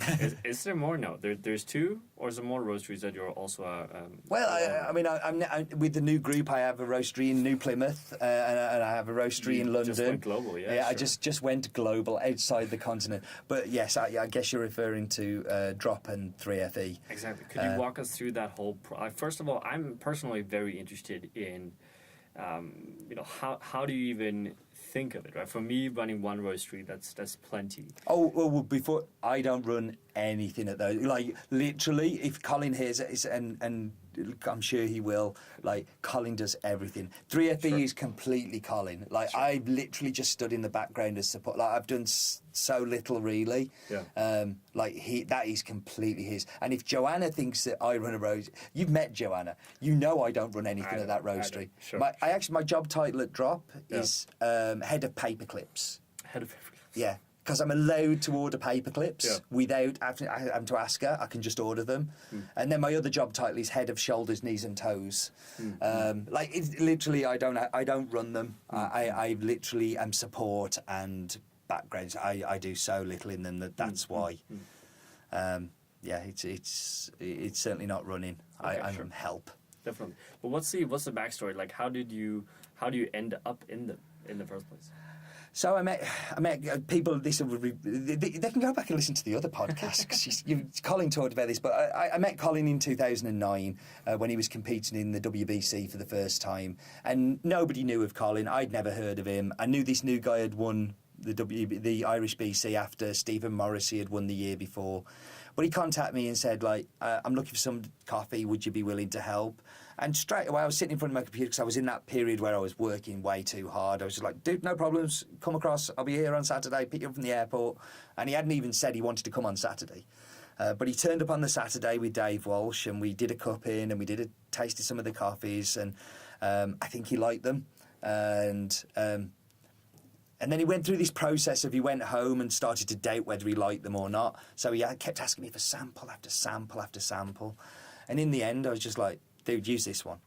Is there more? No, there's two, or is there more roasteries that you're also? Well, I mean, I'm with the new group. I have a roastery in New Plymouth, and I have a roastery in London. Just went global, yeah. Yeah, sure. I just went global outside the continent. But yes, I guess you're referring to Drop and 3FE. Exactly. Could you walk us through that whole? First of all, I'm personally very interested in, you know, how do you even think of it, right? For me, running one roastery, that's plenty. Oh, well, before I don't run anything at those. Like literally, if Colin hears it, and I'm sure he will. Like Colin does everything. 3FE is completely Colin. Like I've literally just stood in the background as support. Like I've done so little really. Yeah. Like that is completely his. And if Joanna thinks that I run a roast, you've met Joanna. You know I don't run anything at that roastery. My job title at Drop is head of paper clips. Head of paper clips. Yeah. because I'm allowed to order paper clips without having to ask her. I can just order them. And then my other job title is head of shoulders, knees and toes. Like, it's literally, I don't run them. I literally am support and backgrounds. I do so little in them that's why. Yeah, it's certainly not running. Okay, I'm help. Definitely. But what's the backstory? Like, how do you end up in the first place? So I met people. They can go back and listen to the other podcast because Colin talked about this. But I met Colin in 2009 when he was competing in the WBC for the first time, and nobody knew of Colin. I'd never heard of him. I knew this new guy had won the Irish BC after Stephen Morrissey had won the year before. But he contacted me and said, like, I'm looking for some coffee. Would you be willing to help? And straight away, I was sitting in front of my computer because I was in that period where I was working way too hard. I was just like, dude, no problems. Come across. I'll be here on Saturday. Pick you up from the airport. And he hadn't even said he wanted to come on Saturday. But he turned up on the Saturday with Dave Walsh, and we did a cup in, and we tasted some of the coffees, and I think he liked them. And then he went through this process of he went home and started to doubt whether he liked them or not. So he kept asking me for sample after sample after sample. And in the end, I was just like, dude, use this one.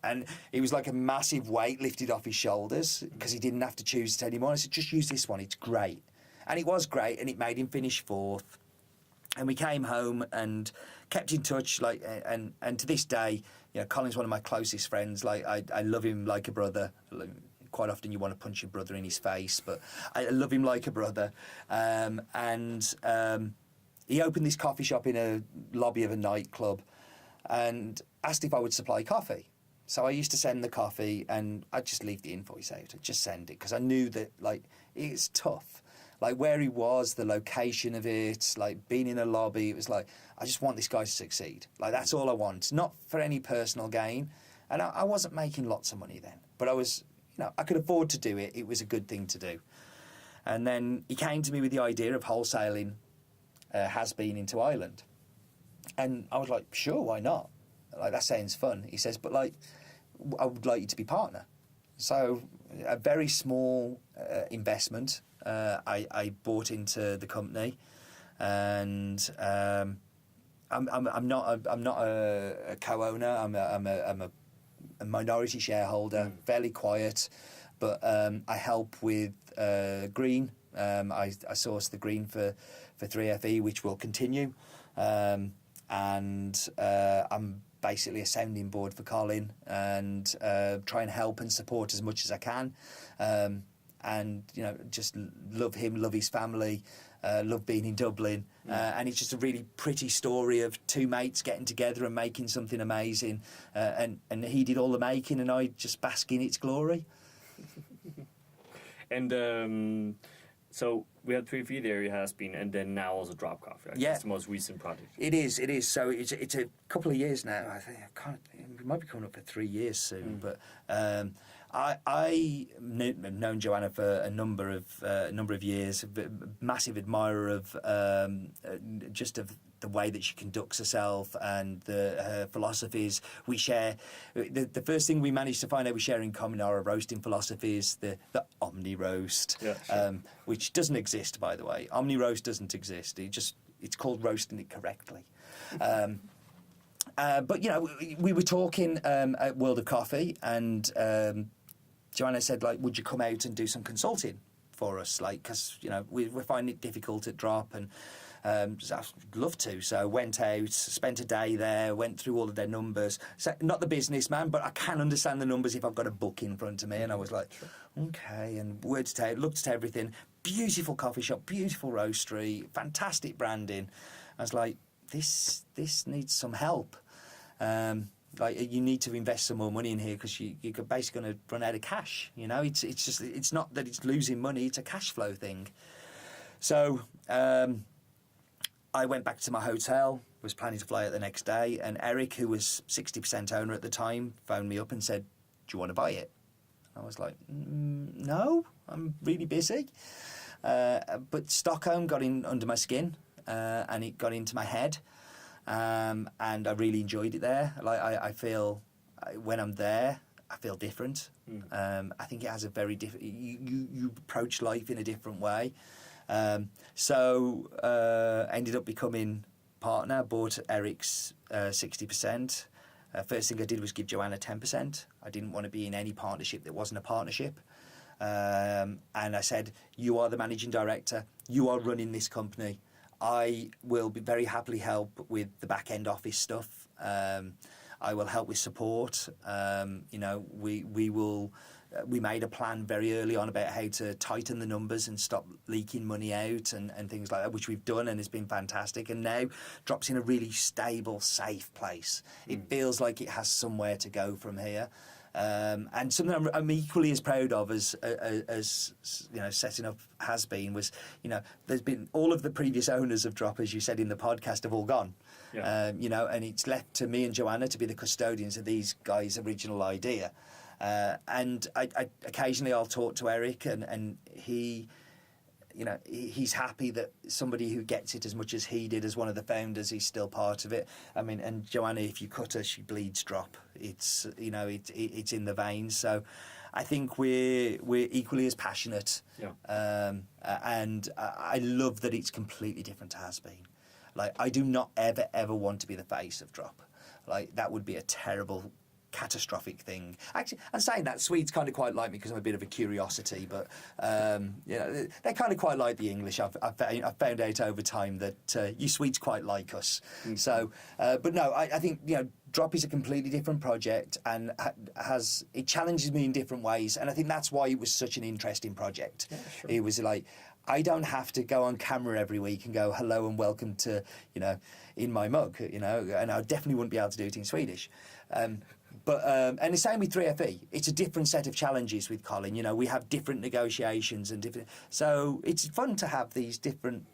And it was like a massive weight lifted off his shoulders because he didn't have to choose it anymore. I said, just use this one. It's great. And it was great, and it made him finish fourth. And we came home and kept in touch, like, and to this day, you know, Colin's one of my closest friends. Like, I love him like a brother. Quite often you want to punch your brother in his face, but I love him like a brother. He opened this coffee shop in a lobby of a nightclub and asked if I would supply coffee. So I used to send the coffee, and I'd just leave the invoice out. I'd just send it because I knew that, like, it's tough. Like, where he was, the location of it, like, being in a lobby, it was like, I just want this guy to succeed. Like, that's all I want. Not for any personal gain. And I wasn't making lots of money then, but I was... You know, I could afford to do it. It was a good thing to do. And then he came to me with the idea of wholesaling HasBean into Ireland. And I was like, sure, why not? Like, that sounds fun. He says, but, like, I would like you to be partner. So a very small investment. I bought into the company, and I'm not a co-owner. I'm a minority shareholder, fairly quiet, but I help with green. I source the green for 3FE, which will continue, and I'm basically a sounding board for Colin, and try and help and support as much as I can, and you know, just love him, love his family. Love being in Dublin, and it's just a really pretty story of two mates getting together and making something amazing, and he did all the making and I just bask in its glory. And so we had 3FE there, it has been, and then now also Drop Coffee. Right? Yeah, it's the most recent project. It is. So it's a couple of years now. I think we might be coming up for 3 years soon, but. I've known Joanna for a number of years. Massive admirer of just of the way that she conducts herself and her philosophies. We share the first thing we managed to find out we share in common are our roasting philosophies. The Omni Roast, which doesn't exist, by the way. Omni Roast doesn't exist. It's called roasting it correctly. But you know, we were talking at World of Coffee, and Joanna said, like, would you come out and do some consulting for us? Like, because, you know, we're finding it difficult at Drop, and I'd love to. So went out, spent a day there, went through all of their numbers. So, not the businessman, but I can understand the numbers if I've got a book in front of me. And I was like, okay, and words to looked at everything. Beautiful coffee shop, beautiful roastery, fantastic branding. I was like, this needs some help. Like, you need to invest some more money in here because you're basically going to run out of cash. You know, it's not that it's losing money; it's a cash flow thing. So I went back to my hotel, was planning to fly out the next day, and Eric, who was 60% owner at the time, phoned me up and said, "Do you want to buy it?" I was like, "No, I'm really busy." But Stockholm got in under my skin, and it got into my head. And I really enjoyed it there. Like, I feel when I'm there, I feel different. I think it has a very different. You approach life in a different way. Ended up becoming partner, bought Eric's 60%. First thing I did was give Joanna 10%. I didn't want to be in any partnership that wasn't a partnership. And I said, you are the managing director. You are running this company. I will be very happily help with the back end office stuff. I will help with support. We made a plan very early on about how to tighten the numbers and stop leaking money out and things like that, which we've done and has been fantastic. And now Drop's in a really stable, safe place. It feels like it has somewhere to go from here. And something I'm equally as proud of as setting up HasBean was, there's been all of the previous owners of Drop, as you said in the podcast, have all gone. Yeah. And it's left to me and Joanna to be the custodians of these guys' original idea. And I occasionally I'll talk to Eric, and he, he's happy that somebody who gets it as much as he did as one of the founders, he's still part of it. I mean, and Joanna, if you cut her, she bleeds Drop. It's it's in the veins. So I think we're equally as passionate. Yeah. And I love that it's completely different to HasBean. Like, I do not ever want to be the face of Drop. Like, that would be a terrible, catastrophic thing. Actually, I'm saying that Swedes kind of quite like me because I'm a bit of a curiosity, but they kind of quite like the English. I've found out over time that you Swedes quite like us. Mm-hmm. So, but no, I think Drop is a completely different project and it challenges me in different ways, and I think that's why it was such an interesting project. Yeah, sure. It was like, I don't have to go on camera every week and go hello and welcome to in my mug, and I definitely wouldn't be able to do it in Swedish. But and the same with 3FE. It's a different set of challenges with Colin. We have different negotiations and different. So it's fun to have these different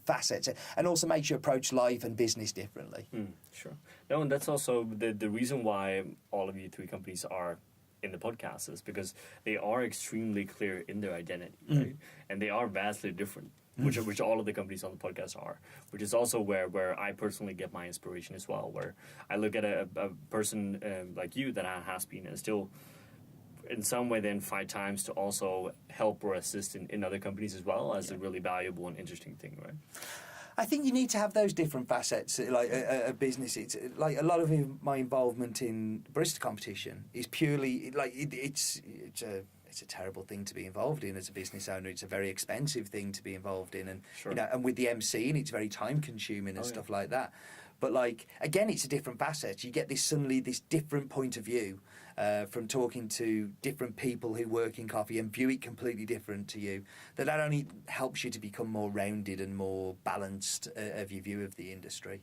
facets, and also makes you approach life and business differently. Sure. No, and that's also the reason why all of you three companies are in the podcast, is because they are extremely clear in their identity, right? And they are vastly different. Which all of the companies on the podcast are, which is also where I personally get my inspiration as well, where I look at a person like you that has been and still in some way then find times to also help or assist in other companies as well as a really valuable and interesting thing, right? I think you need to have those different facets, like a business. It's like a lot of my involvement in barista competition is purely like it's a terrible thing to be involved in as a business owner. It's a very expensive thing to be involved in, and sure. And with the MC, it's very time consuming and stuff like that. But like again, it's a different facet. You get this different point of view from talking to different people who work in coffee and view it completely different to you. That only helps you to become more rounded and more balanced of your view of the industry.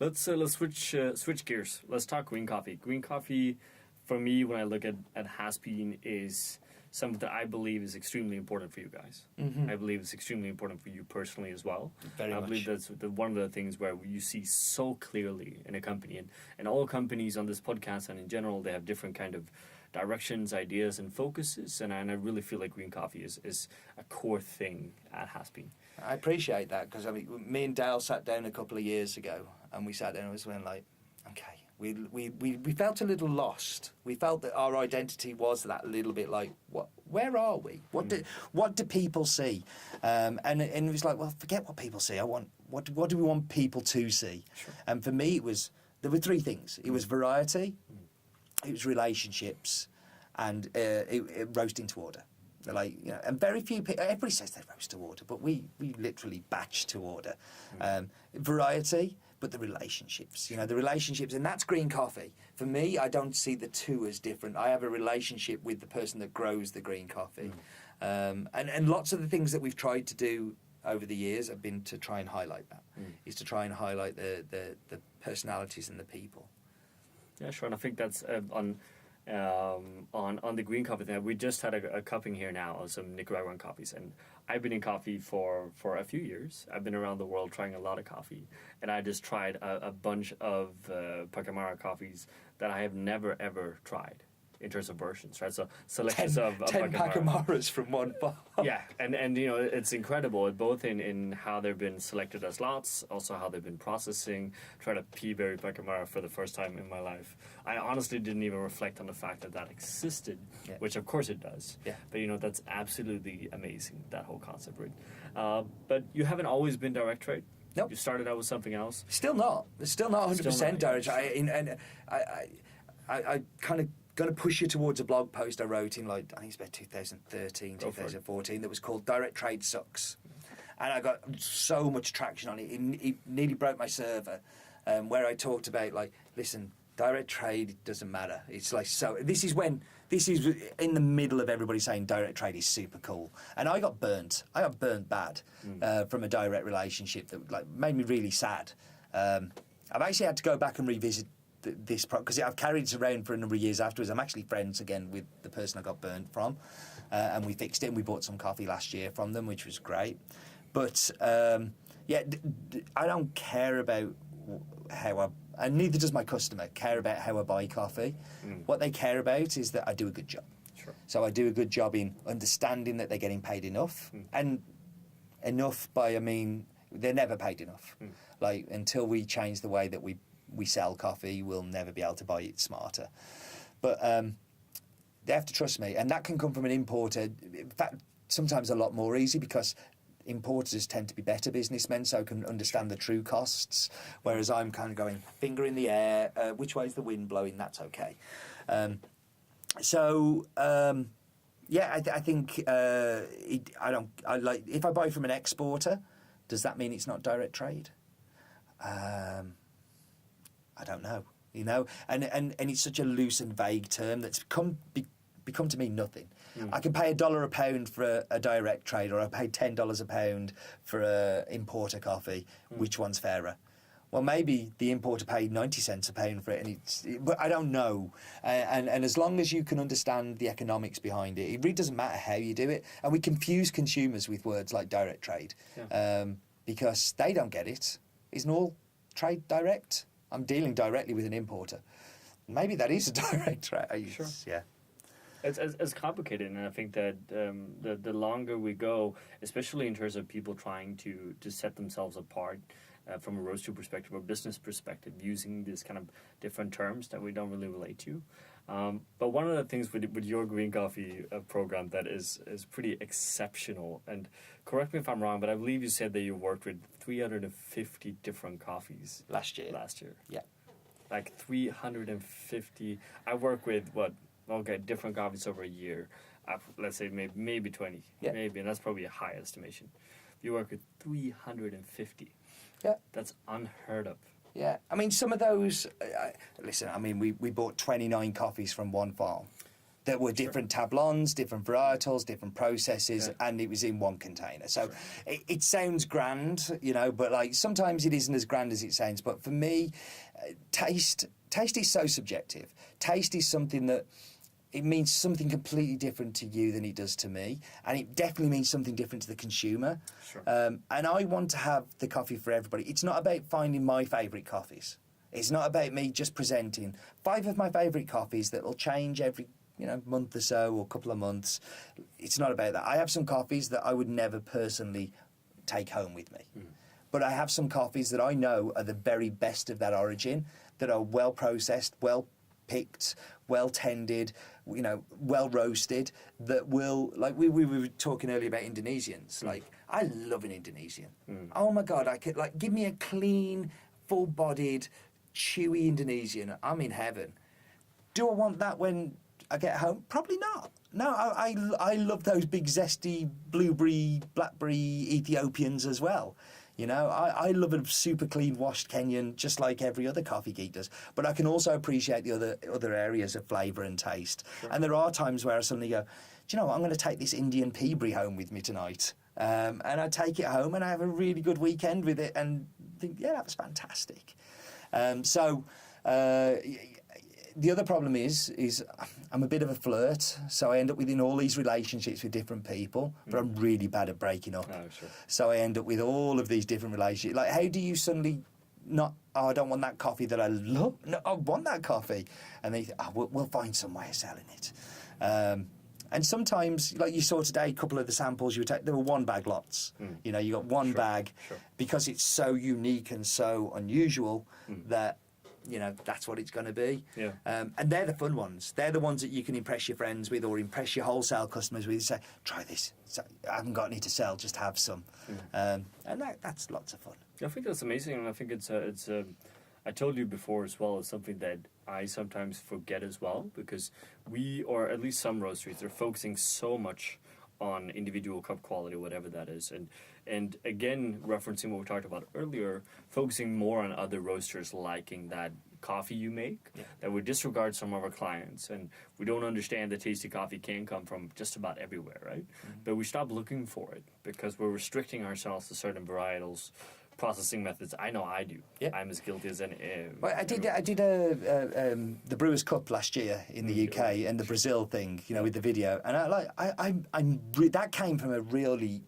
Let's switch gears. Let's talk green coffee. Green coffee, for me, when I look at HasBean, is something that I believe is extremely important for you guys. Mm-hmm. I believe it's extremely important for you personally as well. Very much. I believe that's one of the things where you see so clearly in a company. And all companies on this podcast and in general, they have different kind of directions, ideas, and focuses. And I really feel like green coffee is a core thing at HasBean. I appreciate that, because me and Dale sat down a couple of years ago, and we sat down and went like, okay. We felt a little lost. We felt that our identity was that little bit like, where are we? What do people see? And it was like, well, forget what people see. What do we want people to see? Sure. And for me, there were three things. It was variety, it was relationships, and roasting to order. They're like, and very few people. Everybody says they roast to order, but we literally batch to order. Variety. But the relationships, the relationships, and that's green coffee. For me, I don't see the two as different. I have a relationship with the person that grows the green coffee. And lots of the things that we've tried to do over the years have been to try and highlight that, is to try and highlight the personalities and the people. Yeah, sure, and I think that's on the green coffee thing. We just had a cupping here now of some Nicaraguan coffees, and I've been in coffee for a few years. I've been around the world trying a lot of coffee, and I just tried a bunch of Pacamara coffees that I have never ever tried in terms of versions, right? So selections 10 Pacamaras from one farm. Yeah, and you know, it's incredible, both in how they've been selected as lots, also how they've been processing. Tried a pea-berry Pacamara for the first time in my life. I honestly didn't even reflect on the fact that that existed, which of course it does. Yeah. But you know, that's absolutely amazing, that whole concept, right? But you haven't always been direct trade. Nope. You started out with something else. Still not. It's still not 100% Still not, direct. I kind of going to push you towards a blog post I wrote in, like, I think it's about 2013, 2014, that was called Direct Trade Sucks. And I got so much traction on it. It nearly broke my server, where I talked about, like, listen, direct trade doesn't matter. It's like, so this is in the middle of everybody saying direct trade is super cool. And I got burnt. I got burnt bad from a direct relationship that, like, made me really sad. I've actually had to go back and revisit this because I've carried it around for a number of years afterwards. I'm actually friends again with the person I got burnt from, and we fixed it, and we bought some coffee last year from them, which was great. But I don't care about how and neither does my customer care about how I buy coffee. What they care about is that I do a good job. Sure. So I do a good job in understanding that they're getting paid enough, and enough by, I mean, they're never paid enough. Like, until we change the way that we sell coffee, we'll never be able to buy it smarter. But they have to trust me, and that can come from an importer. In fact, sometimes a lot more easy, because importers tend to be better businessmen, so can understand the true costs, whereas I'm kind of going finger in the air, which way is the wind blowing, that's okay. I think I like, if I buy from an exporter, does that mean it's not direct trade? I don't know, you know, and it's such a loose and vague term that's become to mean nothing. I can pay $1 a pound for a direct trade, or I pay $10 a pound for a importer coffee. Which one's fairer? Well, maybe the importer paid 90 cents a pound for it, but I don't know. And as long as you can understand the economics behind it, it really doesn't matter how you do it. And we confuse consumers with words like direct trade, because they don't get it. Isn't all trade direct? I'm dealing directly with an importer. Maybe that is a direct trade. Sure. Yeah. It's complicated, and I think that the longer we go, especially in terms of people trying to set themselves apart from a roastery perspective or business perspective, using these kind of different terms that we don't really relate to. But one of the things with your green coffee program that is pretty exceptional, and correct me if I'm wrong, but I believe you said that you worked with 350 different coffees Last year. Yeah. Like 350. I work with different coffees over a year. Let's say maybe 20, maybe, and that's probably a high estimation. You work with 350. Yeah. That's unheard of. Yeah, I mean, some of those. Listen, I mean, we bought 29 coffees from one farm. That were different tablons, different varietals, different processes, and it was in one container. So it sounds grand, you know, but like sometimes it isn't as grand as it sounds. But for me, taste is so subjective. Taste is something that it means something completely different to you than it does to me, and it definitely means something different to the consumer. Sure. And I want to have the coffee for everybody. It's not about finding my favourite coffees. It's not about me just presenting 5 of my favourite coffees that will change every month or so, or couple of months. It's not about that. I have some coffees that I would never personally take home with me. But I have some coffees that I know are the very best of that origin, that are well processed, well picked, well tended, well roasted, that will, like we were talking earlier about Indonesians. Like, I love an Indonesian. Oh my God, I could, like, give me a clean, full-bodied, chewy Indonesian. I'm in heaven. Do I want that when I get home? Probably not. No, I love those big zesty blueberry, blackberry Ethiopians as well. You know, I love a super clean washed Kenyan just like every other coffee geek does. But I can also appreciate the other areas of flavour and taste. Sure. And there are times where I suddenly go, do you know what, I'm going to take this Indian peaberry home with me tonight. And I take it home and I have a really good weekend with it and think, yeah, that was fantastic. The other problem is I'm a bit of a flirt, so I end up within all these relationships with different people, but I'm really bad at breaking up. Oh, sure. So I end up with all of these different relationships. Like, how do you suddenly not oh, I don't want that coffee that I love. No, I want that coffee. And they think, oh, we'll find some way of selling it. And sometimes, like you saw today, a couple of the samples you were taking, there were one bag lots. You know, you got one bag because it's so unique and so unusual that, you know, that's what it's going to be. Yeah. And they're the fun ones. They're the ones that you can impress your friends with or impress your wholesale customers with. You say, try this. So, I haven't got any to sell, just have some. And that's lots of fun. I think that's amazing, and I think it's I told you before as well, it's something that I sometimes forget as well, because we, or at least some roasteries, they're focusing so much on individual cup quality, whatever that is. And again, referencing what we talked about earlier, focusing more on other roasters liking that coffee you make, that we disregard some of our clients, and we don't understand that tasty coffee can come from just about everywhere, right? But we stop looking for it because we're restricting ourselves to certain varietals, processing methods. I know I do. Yeah. I'm as guilty as any. Well, I did the Brewers Cup last year in the UK and the Brazil thing, you know, with the video, and that came from a really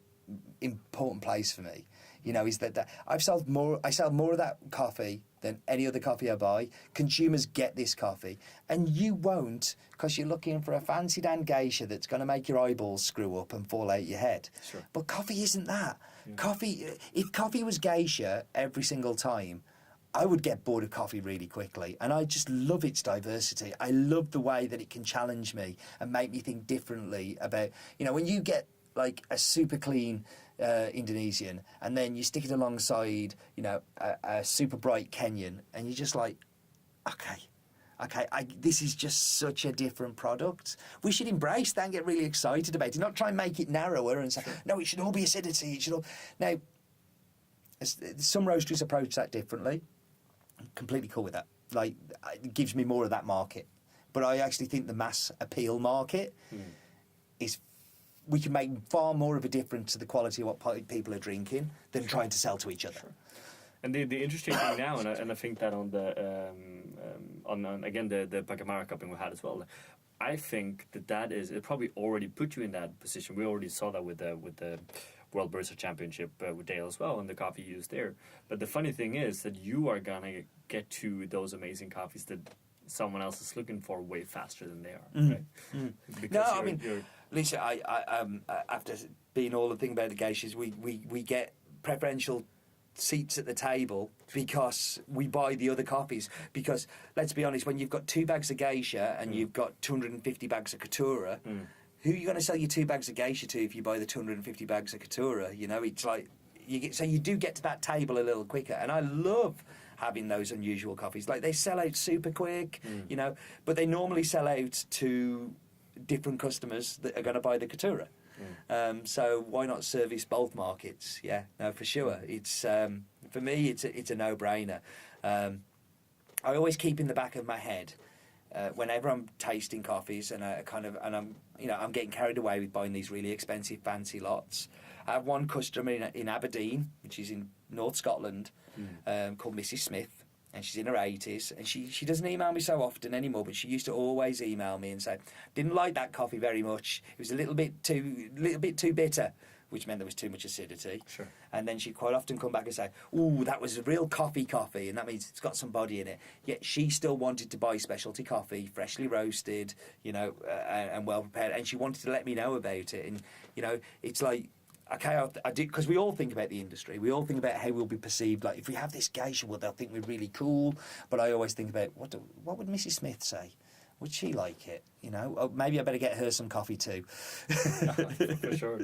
important place for me. You know, is that I sell more of that coffee than any other coffee I buy. Consumers get this coffee, and you won't, because you're looking for a fancy dan geisha that's going to make your eyeballs screw up and fall out your head. Sure. But coffee isn't that. If coffee was geisha every single time, I would get bored of coffee really quickly. And I just love its diversity. I love the way that it can challenge me and make me think differently about, you know, when you get like a super clean Indonesian, and then you stick it alongside, you know, a super bright Kenyan, and you're just like, okay, this is just such a different product. We should embrace that and get really excited about it, not try and make it narrower and say, no, it should all be acidity. It should all. Now, some roasteries approach that differently. I'm completely cool with that. Like, it gives me more of that market. But I actually think the mass appeal market is. We can make far more of a difference to the quality of what people are drinking than trying to sell to each other. Sure. And the interesting thing now, and I think that on the on again the Pacamara cupping we had as well, I think that is, it probably already put you in that position. We already saw that with the World Barista Championship with Dale as well, and the coffee used there. But the funny thing is that you are gonna get to those amazing coffees that someone else is looking for way faster than they are, right? Because Lisa, I after being all the thing about the geishas, we get preferential seats at the table because we buy the other coffees. Because let's be honest, when you've got 2 bags of geisha and you've got 250 bags of Katura, who are you going to sell your 2 bags of geisha to if you buy the 250 bags of Katura? You know, it's like you do get to that table a little quicker, and I love having those unusual coffees. Like, they sell out super quick, you know, but they normally sell out to different customers that are going to buy the Katura. So why not service both markets? Yeah, no, for sure. It's for me, it's a no-brainer. I always keep in the back of my head whenever I'm tasting coffees, and I'm getting carried away with buying these really expensive, fancy lots. I have one customer in Aberdeen, which is in North Scotland, called Mrs. Smith. And she's in her 80s, and she doesn't email me so often anymore, but she used to always email me and say, didn't like that coffee very much. It was a little bit too bitter, which meant there was too much acidity. Sure. And then she'd quite often come back and say, ooh, that was a real coffee, and that means it's got some body in it. Yet she still wanted to buy specialty coffee, freshly roasted, you know, and well prepared, and she wanted to let me know about it. And, you know, it's like, okay, I do, because we all think about the industry. We all think about how we'll be perceived. Like, if we have this geisha, well, they'll think we're really cool. But I always think about, what would Mrs. Smith say? Would she like it? You know, oh, maybe I better get her some coffee too. For sure.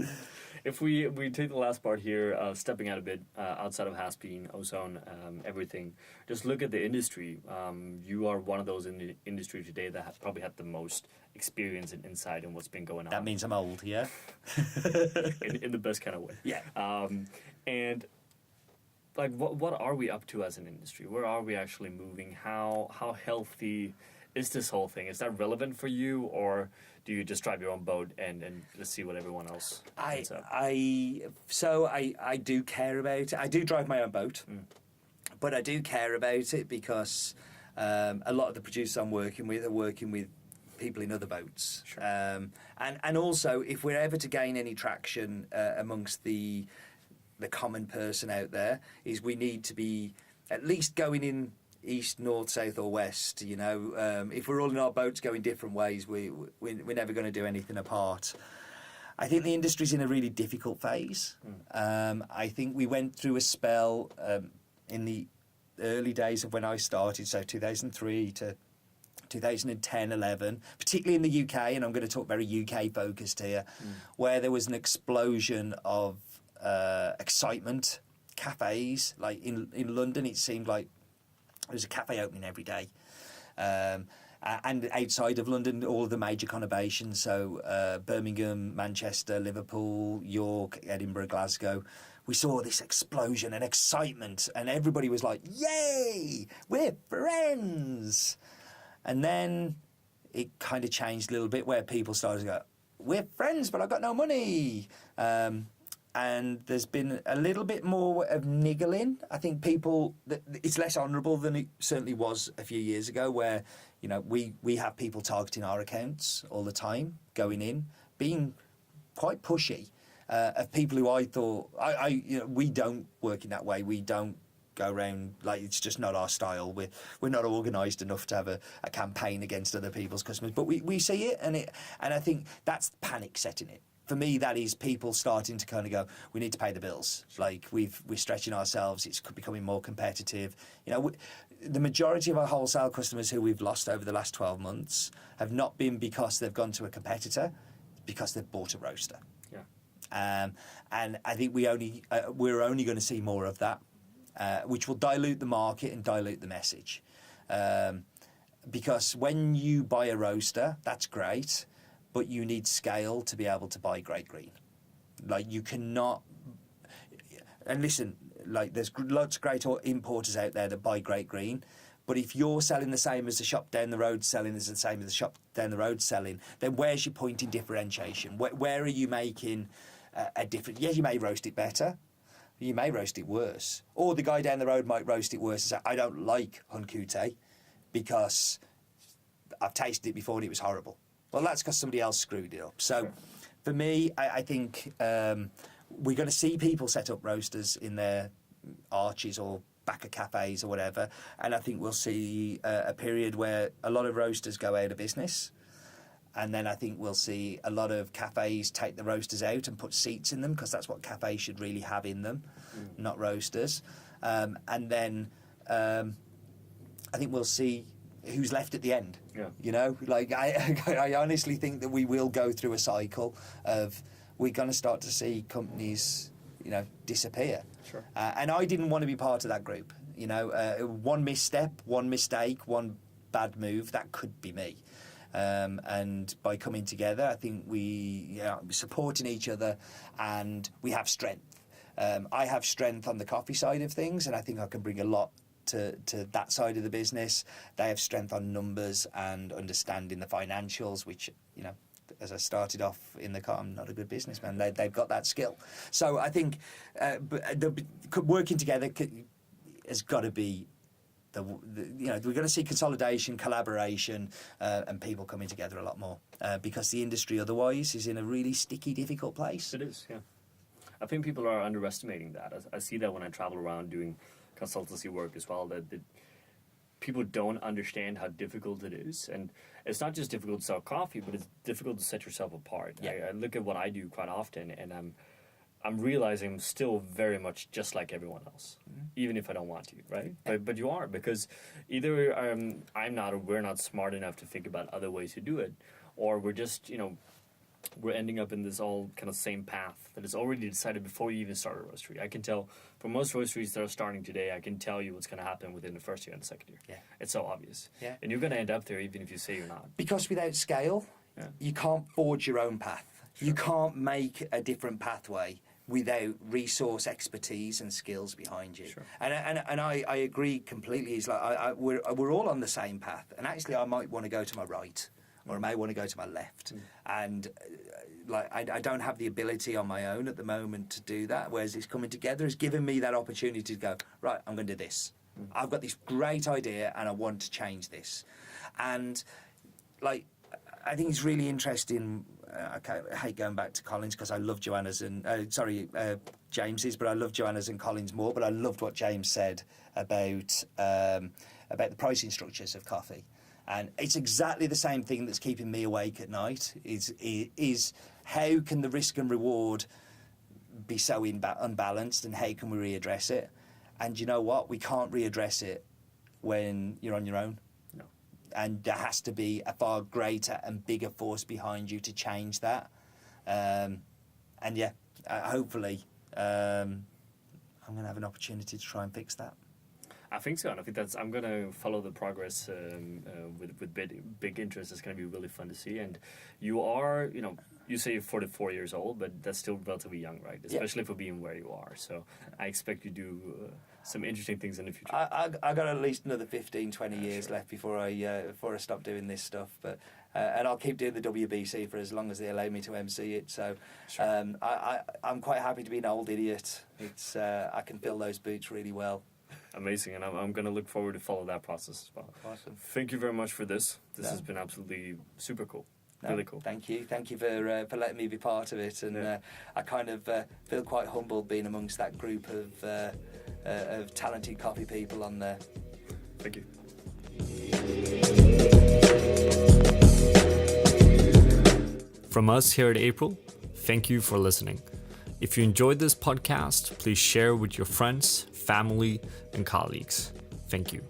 If we take the last part here, stepping out a bit outside of HasBean, Ozone, everything, just look at the industry. You are one of those in the industry today that has probably had the most experience and insight in what's been going on. That means I'm old, yeah? in the best kind of way. Yeah. And like, what are we up to as an industry? Where are we actually moving? How healthy is this whole thing? Is that relevant for you, or do you just drive your own boat and just see what everyone else ends up? I do care about it. I do drive my own boat, but I do care about it because a lot of the producers I'm working with are working with people in other boats. Sure. And also, if we're ever to gain any traction amongst the common person out there, is we need to be at least going in east, north, south, or west. You know, if we're all in our boats going different ways, we're never going to do anything apart. I think the industry's in a really difficult phase. I think we went through a spell in the early days of when I started, so 2003 to 2010, 11, particularly in the UK, and I'm going to talk very UK focused here, where there was an explosion of excitement. Cafes, like in London, it seemed like there was a cafe opening every day. And outside of London, all of the major conurbations, so Birmingham, Manchester, Liverpool, York, Edinburgh, Glasgow, we saw this explosion and excitement, and everybody was like, yay, we're friends. And then it kind of changed a little bit, where people started to go, we're friends, but I've got no money. And there's been a little bit more of niggling. I think it's less honourable than it certainly was a few years ago, where, you know, we have people targeting our accounts all the time, going in, being quite pushy, of people who I thought, you know, we don't work in that way. We don't go around, like, it's just not our style. We're not organised enough to have a campaign against other people's customers. But we see it, and I think that's panic setting it. For me, that is people starting to kind of go, we need to pay the bills. Like, we're stretching ourselves. It's becoming more competitive. You know, the majority of our wholesale customers who we've lost over the last 12 months have not been because they've gone to a competitor, because they've bought a roaster. Yeah. And I think we're only going to see more of that, which will dilute the market and dilute the message. Because when you buy a roaster, that's great, but you need scale to be able to buy Great Green. Like, you cannot... And listen, like, there's lots of great importers out there that buy Great Green, but if you're selling the same as the shop down the road selling is the same as the shop down the road selling, then where's your point in differentiation? Where are you making a difference? Yes, you may roast it better, you may roast it worse. Or the guy down the road might roast it worse and say, I don't like Hunkute because I've tasted it before and it was horrible. Well, that's because somebody else screwed it up. So, for me, I think we're going to see people set up roasters in their arches or back of cafes or whatever, and I think we'll see a period where a lot of roasters go out of business, and then I think we'll see a lot of cafes take the roasters out and put seats in them, because that's what cafes should really have in them, not roasters. And then I think we'll see who's left at the end. Yeah. You know, like, I honestly think that we will go through a cycle of, we're going to start to see companies, you know, disappear. Sure. And I didn't want to be part of that group. You know, one misstep, one mistake, one bad move, that could be me. And by coming together, I think we supporting each other, and we have strength. I have strength on the coffee side of things, and I think I can bring a lot to that side of the business. They have strength on numbers and understanding the financials, which, you know, as I started off in the car, I'm not a good businessman. They've got that skill. So I think working together has got to be you know, we're going to see consolidation, collaboration, and people coming together a lot more, because the industry otherwise is in a really sticky, difficult place. It is, yeah. I think people are underestimating that. I see that when I travel around doing consultancy work as well, that people don't understand how difficult it is. And it's not just difficult to sell coffee, but it's difficult to set yourself apart. Yeah. I look at what I do quite often, and I'm realizing I'm still very much just like everyone else, even if I don't want to, right? But you are, because either I'm not, or we're not smart enough to think about other ways to do it, or we're just, you know, we're ending up in this all kind of same path that is already decided before you even start a roastery. I can tell for most roasteries that are starting today, I can tell you what's going to happen within the first year and the second year. Yeah. It's so obvious. Yeah. And you're going to end up there even if you say you're not. Because without scale, you can't forge your own path. Sure. You can't make a different pathway without resource, expertise, and skills behind you. Sure. And I agree completely. It's like we're all on the same path. And actually, I might want to go to my right, or I may want to go to my left. And like, I don't have the ability on my own at the moment to do that, whereas it's coming together has given me that opportunity to go, right, I'm going to do this. I've got this great idea and I want to change this. And like, I think it's really interesting I hate going back to Collins because I love Joanna's and James's, but I love Joanna's and Collins more. But I loved what James said about the pricing structures of coffee, and it's exactly the same thing that's keeping me awake at night. Is how can the risk and reward be so unbalanced, and how can we readdress it? And you know what? We can't readdress it when you're on your own. No. And there has to be a far greater and bigger force behind you to change that. And yeah, hopefully I'm going to have an opportunity to try and fix that. I think so, and I think I'm going to follow the progress with big interest. It's going to be really fun to see. And you are, you say you're 44 years old, but that's still relatively young, right? Especially for being where you are. So I expect you do some interesting things in the future. I got at least another 15, 20 years left before I stop doing this stuff. But and I'll keep doing the WBC for as long as they allow me to MC it. So sure. I'm quite happy to be an old idiot. It's I can fill those boots really well. Amazing, and I'm going to look forward to follow that process as well. Awesome. Thank you very much for this. This has been absolutely super cool. No, really cool. Thank you for letting me be part of it, and I kind of feel quite humbled being amongst that group of talented coffee people on there. Thank you. From us here at April, thank you for listening. If you enjoyed this podcast, please share with your friends, family, and colleagues. Thank you.